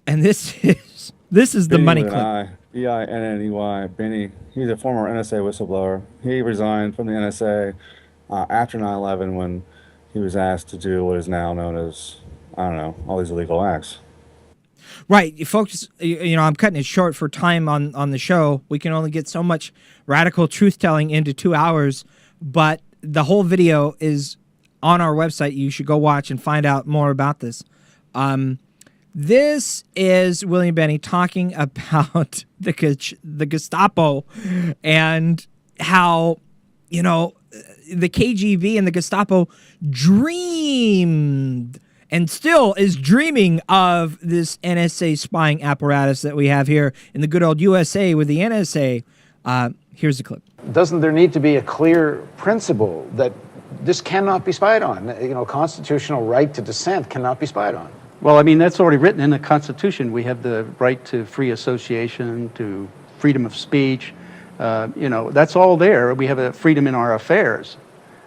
and this is the Benny money with clip. B-I-N-N-E-Y, Benny. He's a former NSA whistleblower. He resigned from the NSA after 9/11 when he was asked to do what is now known as, I don't know, all these illegal acts. Right, folks, you know, I'm cutting it short for time on the show. We can only get so much radical truth-telling into 2 hours, but the whole video is on our website. You should go watch and find out more about this. This is William Benny talking about the Gestapo and how, you know, the KGB and the Gestapo dreamed and still is dreaming of this NSA spying apparatus that we have here in the good old USA with the NSA. Here's the clip. Doesn't there need to be a clear principle that this cannot be spied on? You know, constitutional right to dissent cannot be spied on. Well, I mean, that's already written in the Constitution. We have the right to free association, to freedom of speech. You know, that's all there. We have a freedom in our affairs.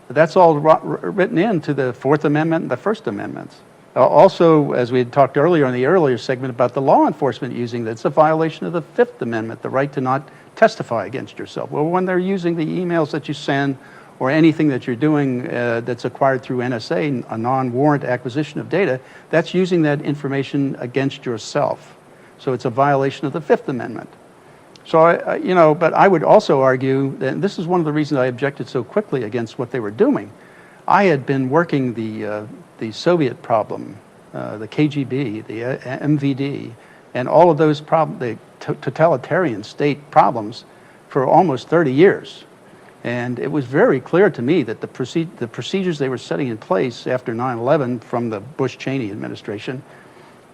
That's all written into the Fourth Amendment and the First Amendments. Also, as we had talked earlier in the earlier segment about the law enforcement using that's a violation of the Fifth Amendment, the right to not testify against yourself. Well, when they're using the emails that you send or anything that you're doing that's acquired through NSA, a non-warrant acquisition of data, that's using that information against yourself. So it's a violation of the Fifth Amendment. So, you know, but I would also argue, and this is one of the reasons I objected so quickly against what they were doing. I had been working the Soviet problem, the KGB, the MVD, and all of those the totalitarian state problems for almost 30 years. And it was very clear to me that the procedures they were setting in place after 9/11 from the Bush-Cheney administration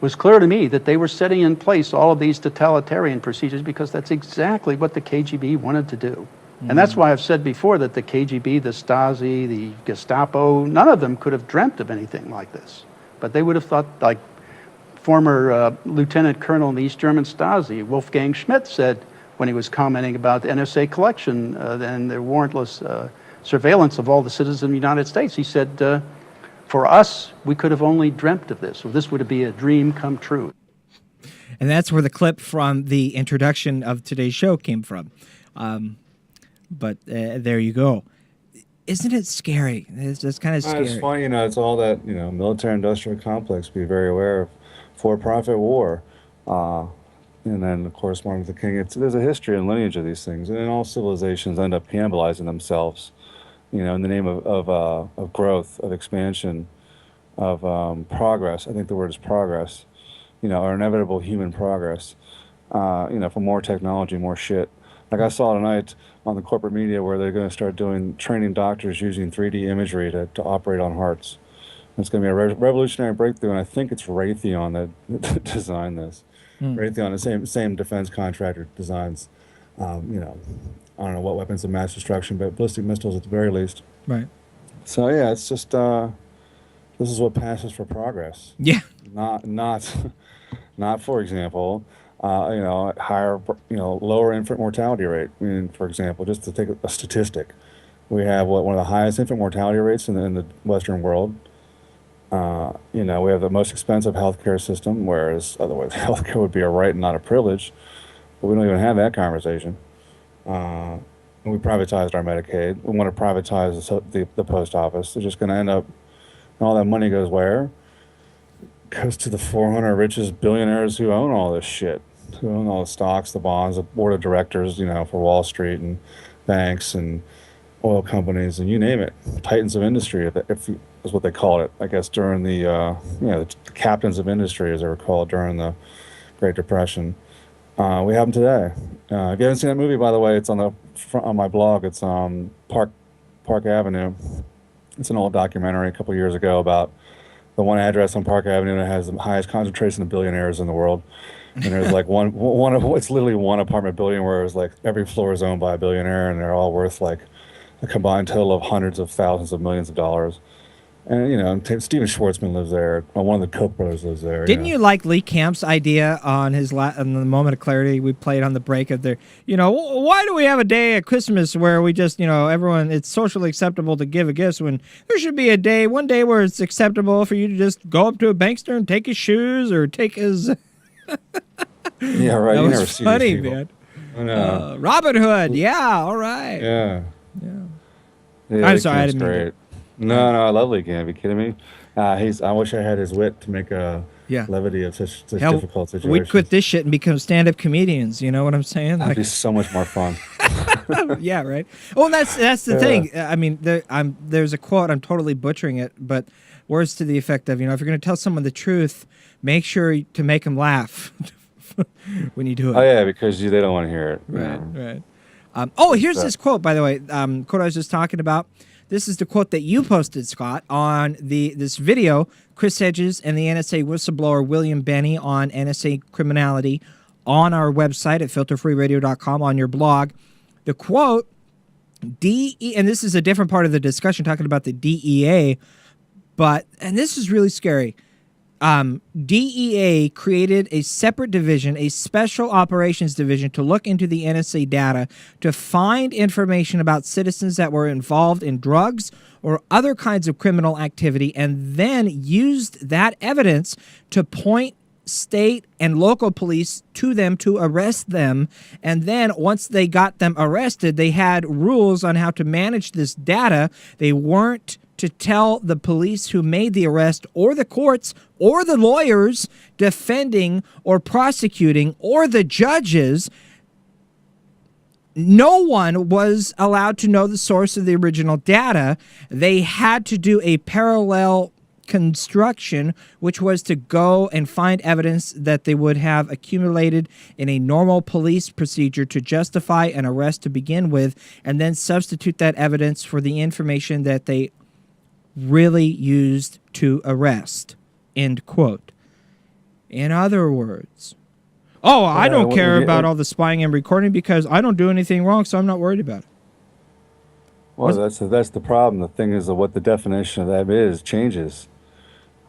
was clear to me that they were setting in place all of these totalitarian procedures because that's exactly what the KGB wanted to do. And that's why I've said before that the KGB, the Stasi, the Gestapo, none of them could have dreamt of anything like this. But they would have thought, like former Lieutenant Colonel in the East German Stasi, Wolfgang Schmidt, said when he was commenting about the NSA collection and the warrantless surveillance of all the citizens of the United States. He said, for us, we could have only dreamt of this, or this would be a dream come true. And that's where the clip from the introduction of today's show came from. But there you go. Isn't it scary? It's just kind of scary. It's funny, it's all that, military-industrial complex. Be very aware of for-profit war. And then, of course, Martin Luther King. There's a history and lineage of these things, and then all civilizations end up cannibalizing themselves, in the name of growth, of expansion, of progress. I think the word is progress, or inevitable human progress. For more technology, more shit. Like I saw tonight on the corporate media where they're going to start training doctors using 3D imagery to operate on hearts. It's going to be a revolutionary breakthrough, and I think it's Raytheon that designed this. Raytheon, the same defense contractor, designs, I don't know what weapons of mass destruction, but ballistic missiles at the very least. Right. So yeah, it's just this is what passes for progress. Yeah. Not for example, higher, lower infant mortality rate. I mean, for example, just to take a statistic, we have one of the highest infant mortality rates in the Western world. We have the most expensive healthcare system, whereas otherwise healthcare would be a right and not a privilege. But we don't even have that conversation. And we privatized our Medicaid. We want to privatize the post office. They're just going to end up, and all that money goes where? Goes to the 400 richest billionaires who own all this shit, who own all the stocks, the bonds, the board of directors, for Wall Street and banks and oil companies and you name it, titans of industry, if is what they called it, I guess, during the captains of industry, as they were called during the Great Depression. We have them today. If you haven't seen that movie, by the way, it's on my blog. It's Park Avenue. It's an old documentary a couple years ago about the one address on Park Avenue that has the highest concentration of billionaires in the world. And there's like it's literally one apartment building where it's like every floor is owned by a billionaire, and they're all worth like a combined total of hundreds of thousands of millions of dollars. And, Steven Schwartzman lives there. One of the Koch brothers lives there. Didn't you like Lee Camp's idea on on the moment of clarity we played on the break of why do we have a day at Christmas where we just, everyone, it's socially acceptable to give a gift when there should be one day where it's acceptable for you to just go up to a bankster and take his shoes or take his... Yeah, right. That you was never see funny, these people. man. I know. Robin Hood. Yeah, all right. Yeah. Yeah, I'm sorry, I Camp's didn't mean great. No, I love Lee Camp. Are you kidding me? I wish I had his wit to make a levity of such difficult situations. We'd quit this shit and become stand-up comedians. You know what I'm saying? That'd be so much more fun. Yeah, right. Well, that's the thing. I mean, there's a quote. I'm totally butchering it, but words to the effect of, if you're going to tell someone the truth, make sure to make them laugh when you do it. Oh yeah, because they don't want to hear it. Right. Here's this quote, by the way. Quote I was just talking about. This is the quote that you posted, Scott, on this video. Chris Hedges and the NSA whistleblower William Benny on NSA criminality on our website at filterfreeradio.com on your blog. The quote, and this is a different part of the discussion talking about the DEA, and this is really scary. DEA created a separate division, a special operations division, to look into the NSA data to find information about citizens that were involved in drugs or other kinds of criminal activity, and then used that evidence to point state and local police to them to arrest them. And then once they got them arrested, they had rules on how to manage this data. They weren't to tell the police who made the arrest or the courts or the lawyers defending or prosecuting or the judges. No one was allowed to know the source of the original data. They had to do a parallel construction, which was to go and find evidence that they would have accumulated in a normal police procedure to justify an arrest to begin with, and then substitute that evidence for the information that they really used to arrest. End quote. In other words, I don't care about all the spying and recording because I don't do anything wrong, so I'm not worried about it. Well, that's the problem. The thing is that what the definition of that is changes.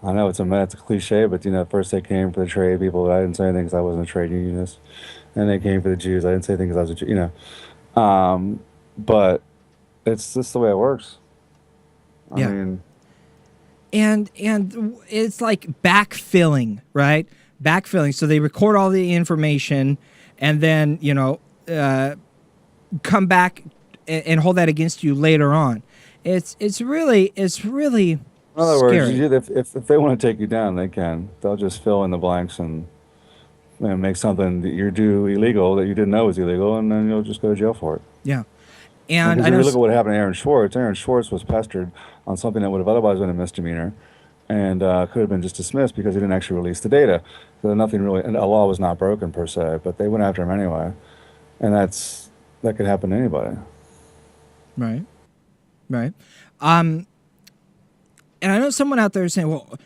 I know it's a cliche, but first they came for the trade people. I didn't say anything because I wasn't a trade unionist, and they came for the Jews. I didn't say anything because I was a Jew. But it's just the way it works. I mean, and it's like backfilling, right? Backfilling. So they record all the information, and then come back and hold that against you later on. It's really in other scary. words, if they want to take you down, they can. They'll just fill in the blanks and make something that you do illegal that you didn't know was illegal, and then you'll just go to jail for it. Yeah. And if you look at what happened to Aaron Schwartz was pestered on something that would have otherwise been a misdemeanor, and could have been just dismissed because he didn't actually release the data. So nothing really, and a law was not broken per se, but they went after him anyway, and that could happen to anybody. Right. And I know someone out there is saying, well,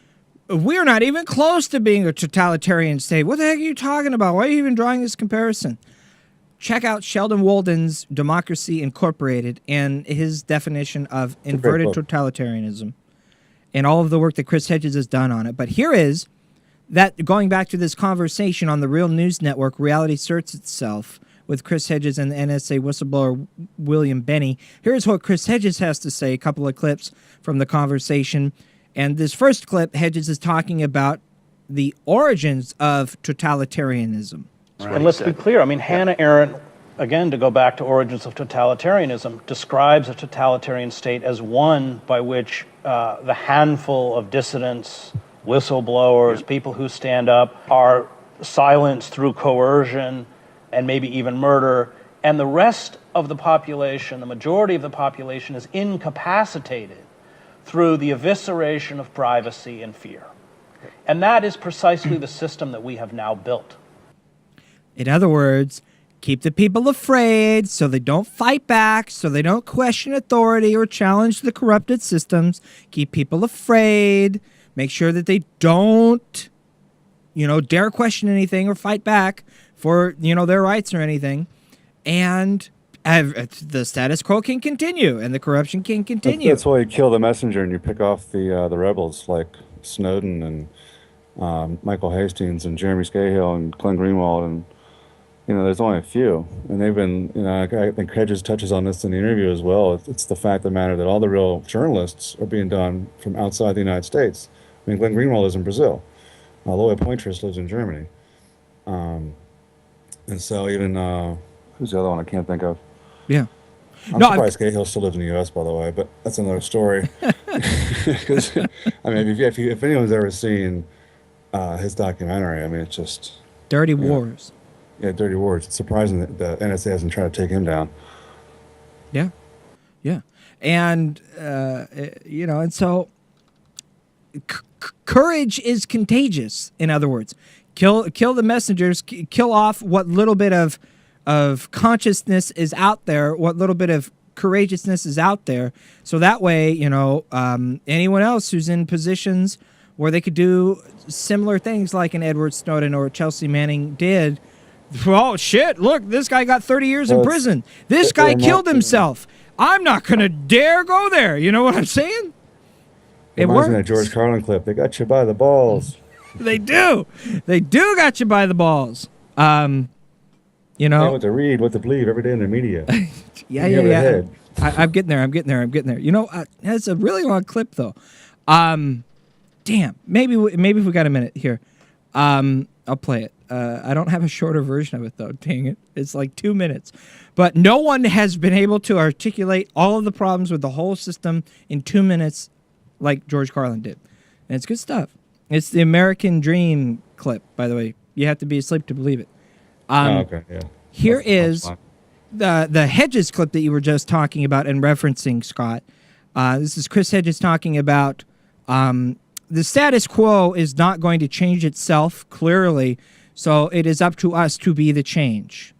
we're not even close to being a totalitarian state. What the heck are you talking about? Why are you even drawing this comparison? Check out Sheldon Walden's Democracy Incorporated and his definition of inverted totalitarianism and all of the work that Chris Hedges has done on it. But here is that, going back to this conversation on the Real News Network, Reality Sorts Itself, with Chris Hedges and the NSA whistleblower William Benny. Here's what Chris Hedges has to say, a couple of clips from the conversation. And this first clip, Hedges is talking about the origins of totalitarianism. And let's be clear, I mean, Hannah Arendt, again, to go back to origins of totalitarianism, describes a totalitarian state as one by which the handful of dissidents, whistleblowers, people who stand up, are silenced through coercion and maybe even murder, and the rest of the population, the majority of the population, is incapacitated through the evisceration of privacy and fear. And that is precisely the system that we have now built. In other words, keep the people afraid so they don't fight back, so they don't question authority or challenge the corrupted systems. Keep people afraid. Make sure that they don't, dare question anything or fight back for, their rights or anything. And the status quo can continue and the corruption can continue. That's why you kill the messenger and you pick off the rebels like Snowden and Michael Hastings and Jeremy Scahill and Glenn Greenwald, and there's only a few, and they've been, I think Hedges touches on this in the interview as well. It's the fact of the matter that all the real journalists are being done from outside the United States. I mean, Glenn Greenwald lives in Brazil. Lloyd Poitras lives in Germany. And so even, who's the other one I can't think of? Yeah. I'm surprised Scahill still lives in the U.S., by the way, but that's another story. Because, I mean, if anyone's ever seen his documentary, I mean, it's just... Dirty Wars. Yeah, Dirty Wars. It's surprising that the NSA hasn't tried to take him down. Yeah. And, and so courage is contagious, in other words. Kill the messengers, kill off what little bit of consciousness is out there, what little bit of courageousness is out there. So that way, anyone else who's in positions where they could do similar things like an Edward Snowden or Chelsea Manning did. Oh, shit, look, this guy got 30 years in prison. This guy killed himself. I'm not going to dare go there. You know what I'm saying? It reminds me of that George Carlin clip. They got you by the balls. They do. They do got you by the balls. What to read, what to believe every day in the media. Yeah. I'm getting there. It's a really long clip, though. Damn. Maybe if we got a minute here. I'll play it. I don't have a shorter version of it, though. Dang it. It's like 2 minutes. But no one has been able to articulate all of the problems with the whole system in 2 minutes like George Carlin did. And it's good stuff. It's the American Dream clip, by the way. You have to be asleep to believe it. Okay, yeah. Here is the Hedges clip that you were just talking about and referencing, Scott. This is Chris Hedges talking about the status quo is not going to change itself, clearly, so it is up to us to be the change.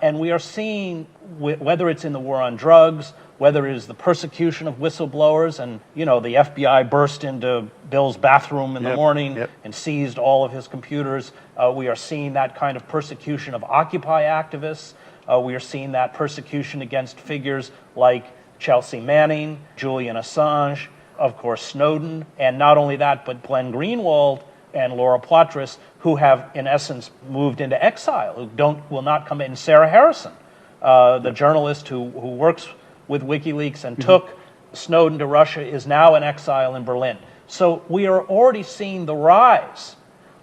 And we are seeing, whether it's in the war on drugs, whether it is the persecution of whistleblowers, and, the FBI burst into Bill's bathroom in the morning and seized all of his computers. We are seeing that kind of persecution of Occupy activists. We are seeing that persecution against figures like Chelsea Manning, Julian Assange, of course Snowden, and not only that, but Glenn Greenwald and Laura Poitras, who have, in essence, moved into exile, who will not come in. Sarah Harrison, the journalist who works with WikiLeaks and took Snowden to Russia, is now in exile in Berlin. So we are already seeing the rise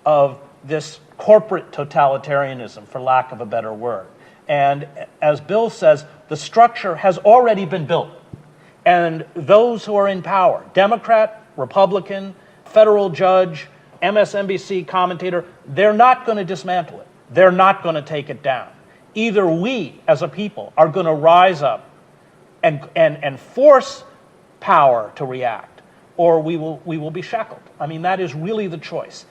of this corporate totalitarianism, for lack of a better word. And as Bill says, the structure has already been built. And those who are in power, Democrat, Republican, federal judge, MSNBC commentator, they're not going to dismantle it. They're not going to take it down. Either we, as a people, are going to rise up and force power to react, or we will be shackled. I mean, that is really the choice.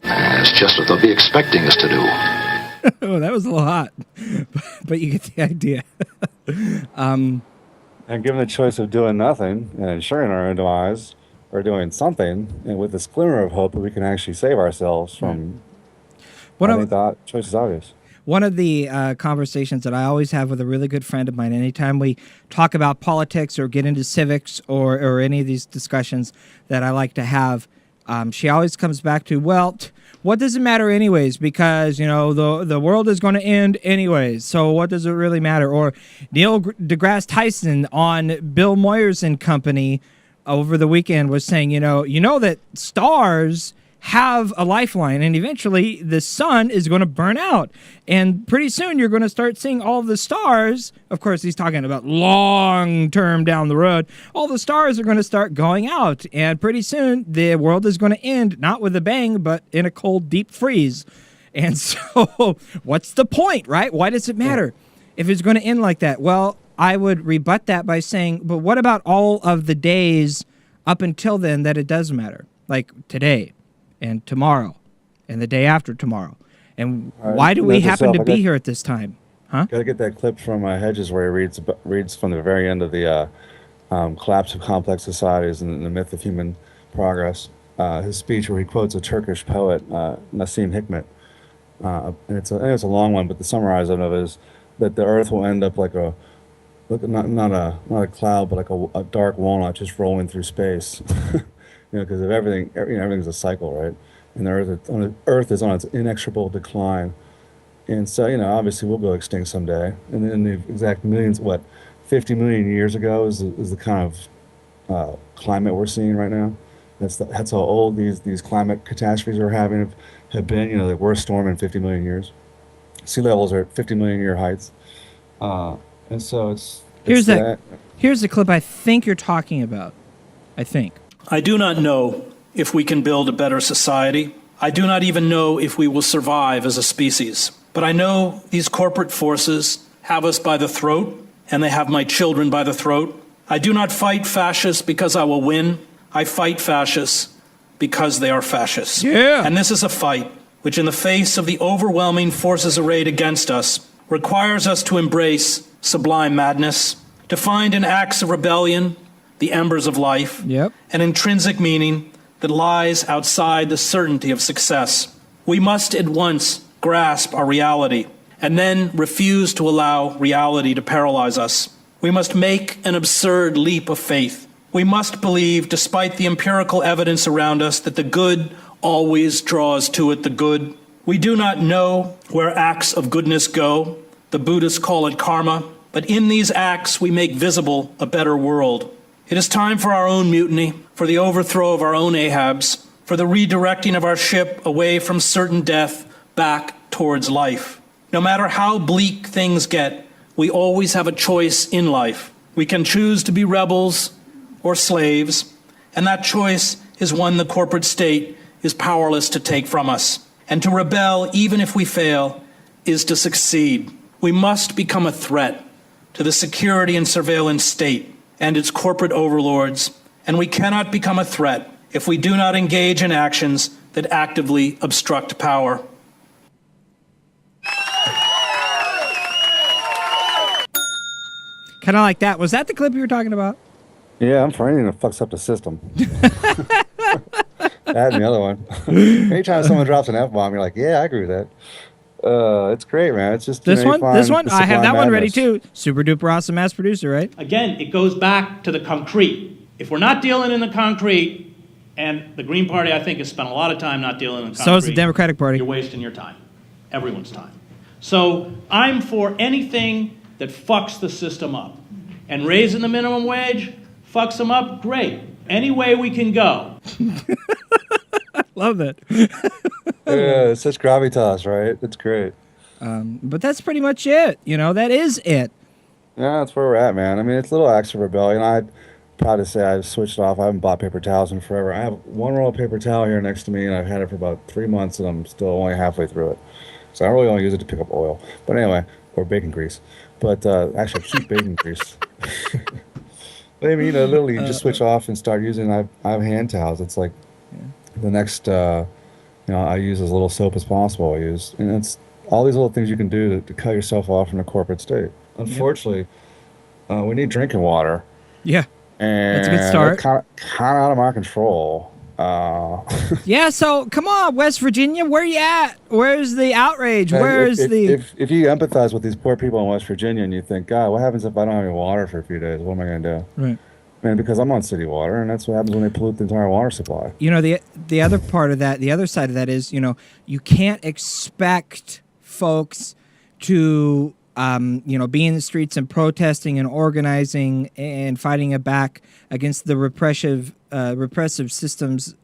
It's just what they'll be expecting us to do. Oh, that was a little hot, but you get the idea. And given the choice of doing nothing and ensuring our own demise, or doing something, and with this glimmer of hope that we can actually save ourselves from, I think the choice is obvious. One of the conversations that I always have with a really good friend of mine, anytime we talk about politics or get into civics or any of these discussions that I like to have, she always comes back to, well, what does it matter anyways? Because, the world is going to end anyways. So what does it really matter? Or Neil deGrasse Tyson on Bill Moyers and Company over the weekend was saying, that stars have a lifeline, and eventually the sun is going to burn out. And pretty soon you're going to start seeing all the stars. Of course, he's talking about long term down the road. All the stars are going to start going out. And pretty soon the world is going to end, not with a bang, but in a cold, deep freeze. And so what's the point, right? Why does it matter if it's going to end like that? Well, I would rebut that by saying, but what about all of the days up until then that it does matter? Like today and tomorrow and the day after tomorrow. And why do we happen to be here at this time? Huh? Got to get that clip from Hedges where he reads from the very end of the Collapse of Complex Societies and the Myth of Human Progress. His speech where he quotes a Turkish poet, Nassim Hikmet. And it's a long one, but the summarize of it is that the Earth will end up like not a cloud, but like a dark walnut just rolling through space. Because of everything, everything's a cycle, right? And the Earth is on its inexorable decline. And so, obviously we'll go extinct someday. And in the exact 50 million years ago is the kind of climate we're seeing right now. That's how old these climate catastrophes we're having have been. The worst storm in 50 million years. Sea levels are at 50 million year heights. And so here's the clip I think you're talking about. I do not know if we can build a better society. I do not even know if we will survive as a species. But I know these corporate forces have us by the throat, and they have my children by the throat. I do not fight fascists because I will win. I fight fascists because they are fascists. Yeah. And this is a fight which, in the face of the overwhelming forces arrayed against us, requires us to embrace sublime madness, to find in acts of rebellion the embers of life, an intrinsic meaning that lies outside the certainty of success. We must at once grasp our reality and then refuse to allow reality to paralyze us. We must make an absurd leap of faith. We must believe, despite the empirical evidence around us, that the good always draws to it the good. We do not know where acts of goodness go. The Buddhists call it karma. But in these acts, we make visible a better world. It is time for our own mutiny, for the overthrow of our own Ahabs, for the redirecting of our ship away from certain death back towards life. No matter how bleak things get, we always have a choice in life. We can choose to be rebels or slaves, and that choice is one the corporate state is powerless to take from us. And to rebel, even if we fail, is to succeed. We must become a threat to the security and surveillance state and its corporate overlords, and we cannot become a threat if we do not engage in actions that actively obstruct power. Kind of like that. Was that the clip you were talking about? Yeah, I'm for anything that fucks up the system. That and the other one. Anytime someone drops an F-bomb, you're like, yeah, I agree with that. It's great, man. It's just This one, I have that one ready madness. too. Super duper awesome mass producer, right? Again, it goes back to the concrete. If we're not dealing in the concrete, and the Green Party, I think, has spent a lot of time not dealing in the concrete. So is the Democratic Party. You're wasting your time. Everyone's time. So I'm for anything that fucks the system up. And raising the minimum wage fucks them up, great. Any way we can go. Love that. Yeah, it's such gravitas, right? It's great. But that's pretty much it. You know, that is it. Yeah, that's where we're at, man. I mean, it's little acts of rebellion. I'm proud to say I've switched off. I haven't bought paper towels in forever. I have one roll of paper towel here next to me, and I've had it for about 3 months, and I'm still only halfway through it. So I really only use it to pick up oil. But anyway, or bacon grease. But actually, cheap bacon grease. But I mean, you know, literally, you just switch off and start using. I have hand towels. It's like the next, you know, I use as little soap as possible. I use, and it's all these little things you can do to cut yourself off from the corporate state. Unfortunately, we need drinking water. Yeah, and that's a good start. Kind of out of my control. Yeah, so come on, West Virginia, where you at? Where's the outrage? Where's the? If you empathize with these poor people in West Virginia and you think, God, what happens if I don't have any water for a few days? What am I going to do? Right. Man, because I'm on city water, and that's what happens when they pollute the entire water supply. You know, the other part of that, the other side of that is, you know, you can't expect folks to, you know, be in the streets and protesting and organizing and fighting back against the repressive systems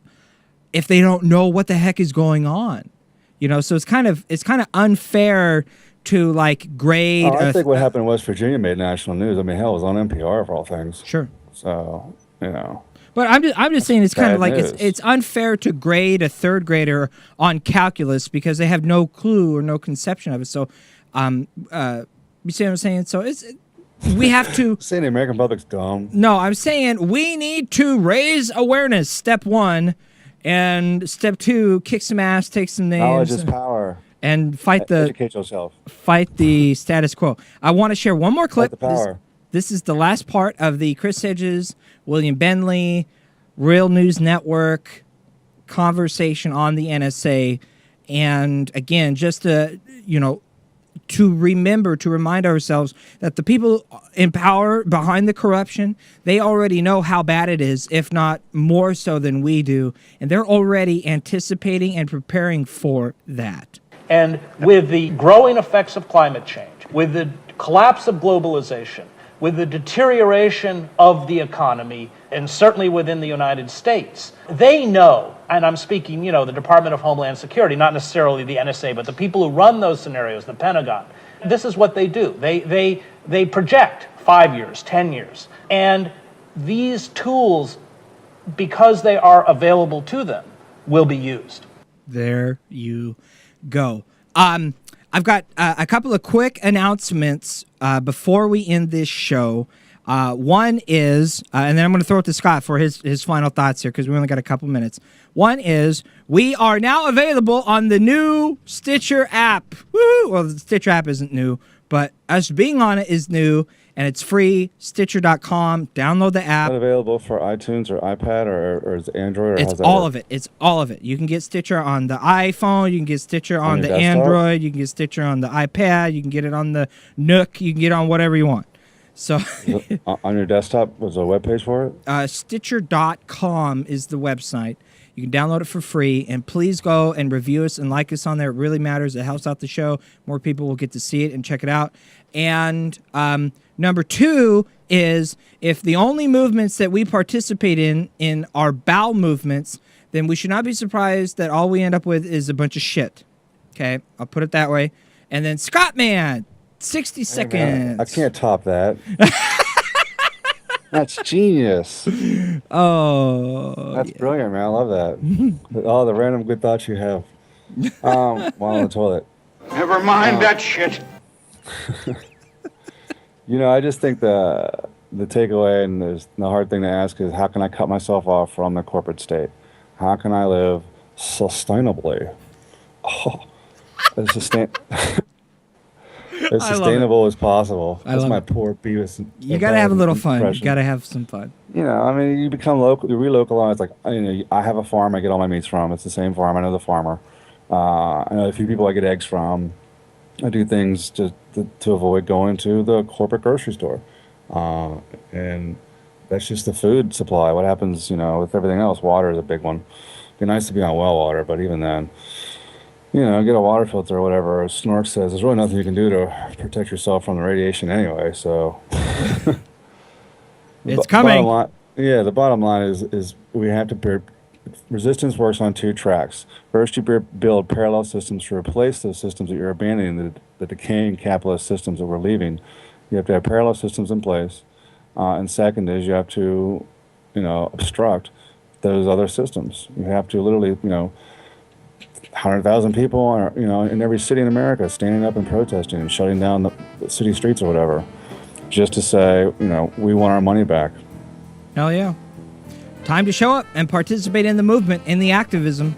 if they don't know what the heck is going on. You know, so it's kind of unfair to like grade. I think what happened in West Virginia made national news. I mean, hell, it was on NPR for all things. Sure. So, you know. But I'm just saying it's kind of like news. it's unfair to grade a third grader on calculus because they have no clue or no conception of it. So, you see what I'm saying? So we have to saying the American public's dumb. No, I'm saying we need to raise awareness. Step 1, and step 2, kick some ass, take some names. Knowledge is power. And educate yourself. Fight the status quo. I want to share one more clip. Fight the power. This is the last part of the Chris Hedges, William Bentley, Real News Network conversation on the NSA. And again, just to, you know, to remind ourselves that the people in power behind the corruption, they already know how bad it is, if not more so than we do. And they're already anticipating and preparing for that. And with the growing effects of climate change, with the collapse of globalization, with the deterioration of the economy, and certainly within the United States, they know, and I'm speaking, you know, the Department of Homeland Security, not necessarily the NSA, but the people who run those scenarios, the Pentagon, this is what they do. They project 5 years, 10 years. And these tools, because they are available to them, will be used. There you go. I've got a couple of quick announcements before we end this show. One is, and then I'm going to throw it to Scott for his final thoughts here because we only got a couple minutes. One is, we are now available on the new Stitcher app. Woo! Well, the Stitcher app isn't new, but us being on it is new, and it's free. Stitcher.com. Download the app. Is that available for iTunes or iPad or is it Android? Or It's all of it. It's all of it. You can get Stitcher on the iPhone. You can get Stitcher on the Android. You can get Stitcher on the iPad. You can get it on the Nook. You can get it on whatever you want. So on your desktop, was there a webpage for it? Stitcher.com is the website. You can download it for free, and please go and review us and like us on there. It really matters. It helps out the show. More people will get to see it and check it out. And number 2 is, if the only movements that we participate in are bowel movements, then we should not be surprised that all we end up with is a bunch of shit. Okay, I'll put it that way. And then Scott Man, 60 seconds. Man, I can't top that. That's genius. Oh, that's brilliant, man. I love that. All the random good thoughts you have while on the toilet. Never mind that shit. You know, I just think the takeaway and the hard thing to ask is, how can I cut myself off from the corporate state? How can I live sustainably? As sustainable as possible. That's my poor Beavis. You got to have a little fun. You got to have some fun. You know, I mean, you become local, you relocalize. Like, you know, I have a farm I get all my meats from. It's the same farm. I know the farmer. I know a few people I get eggs from. I do things to avoid going to the corporate grocery store. And that's just the food supply. What happens, you know, with everything else? Water is a big one. It'd be nice to be on well water, but even then, you know, get a water filter or whatever. As Snork says, there's really nothing you can do to protect yourself from the radiation anyway, so. It's coming. The bottom line is we have to resistance works on two tracks. First, you build parallel systems to replace those systems that you're abandoning, the decaying capitalist systems that we're leaving. You have to have parallel systems in place. And second is you have to, you know, obstruct those other systems. You have to literally, you know, 100,000 people are, you know, in every city in America standing up and protesting and shutting down the city streets or whatever, just to say, you know, we want our money back. Hell yeah. Time to show up and participate in the movement, in the activism.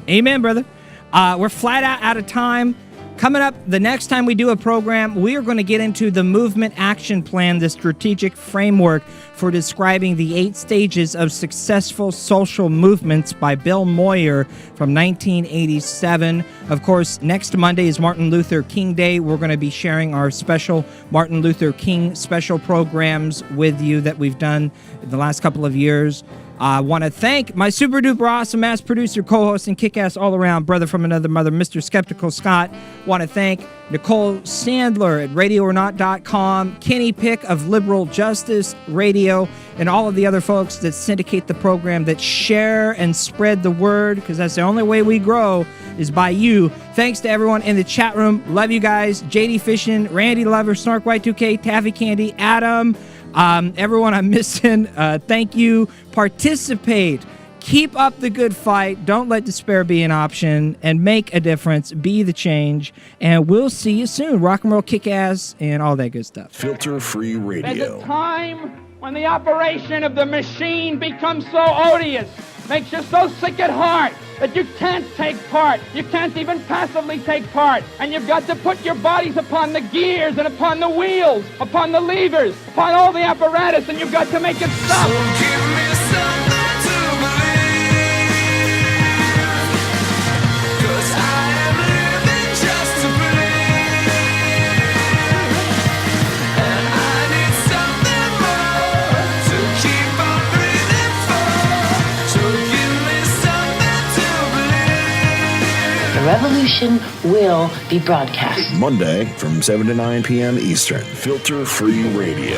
Amen, brother. We're flat out of time. Coming up, the next time we do a program, we are going to get into the Movement Action Plan, the strategic framework for describing the 8 stages of successful social movements by Bill Moyer from 1987. Of course, next Monday is Martin Luther King Day. We're going to be sharing our special Martin Luther King special programs with you that we've done the last couple of years. I want to thank my super duper awesome ass producer, co-host, and kick-ass all-around brother from another mother, Mr. Skeptical Scott. Want to thank Nicole Sandler at RadioOrNot.com, Kenny Pick of Liberal Justice Radio, and all of the other folks that syndicate the program, that share and spread the word, because that's the only way we grow is by you. Thanks to everyone in the chat room. Love you guys. JD Fishin, Randy Lover, Snark Y2K, Taffy Candy, Adam, everyone I'm missing, thank you. Participate. Keep up the good fight. Don't let despair be an option, and make a difference. Be the change. And we'll see you soon. Rock and roll, kick ass, and all that good stuff. Filter Free Radio. There's a time when the operation of the machine becomes so odious, makes you so sick at heart that you can't take part. You can't even passively take part. And you've got to put your bodies upon the gears and upon the wheels, upon the levers, upon all the apparatus, and you've got to make it stop. So give me something to believe, 'cause I am living just to believe, and I need something more to keep on breathing for. So give me something to believe. The revolution will be broadcast Monday from 7 to 9 p.m. Eastern. Filter Free Radio.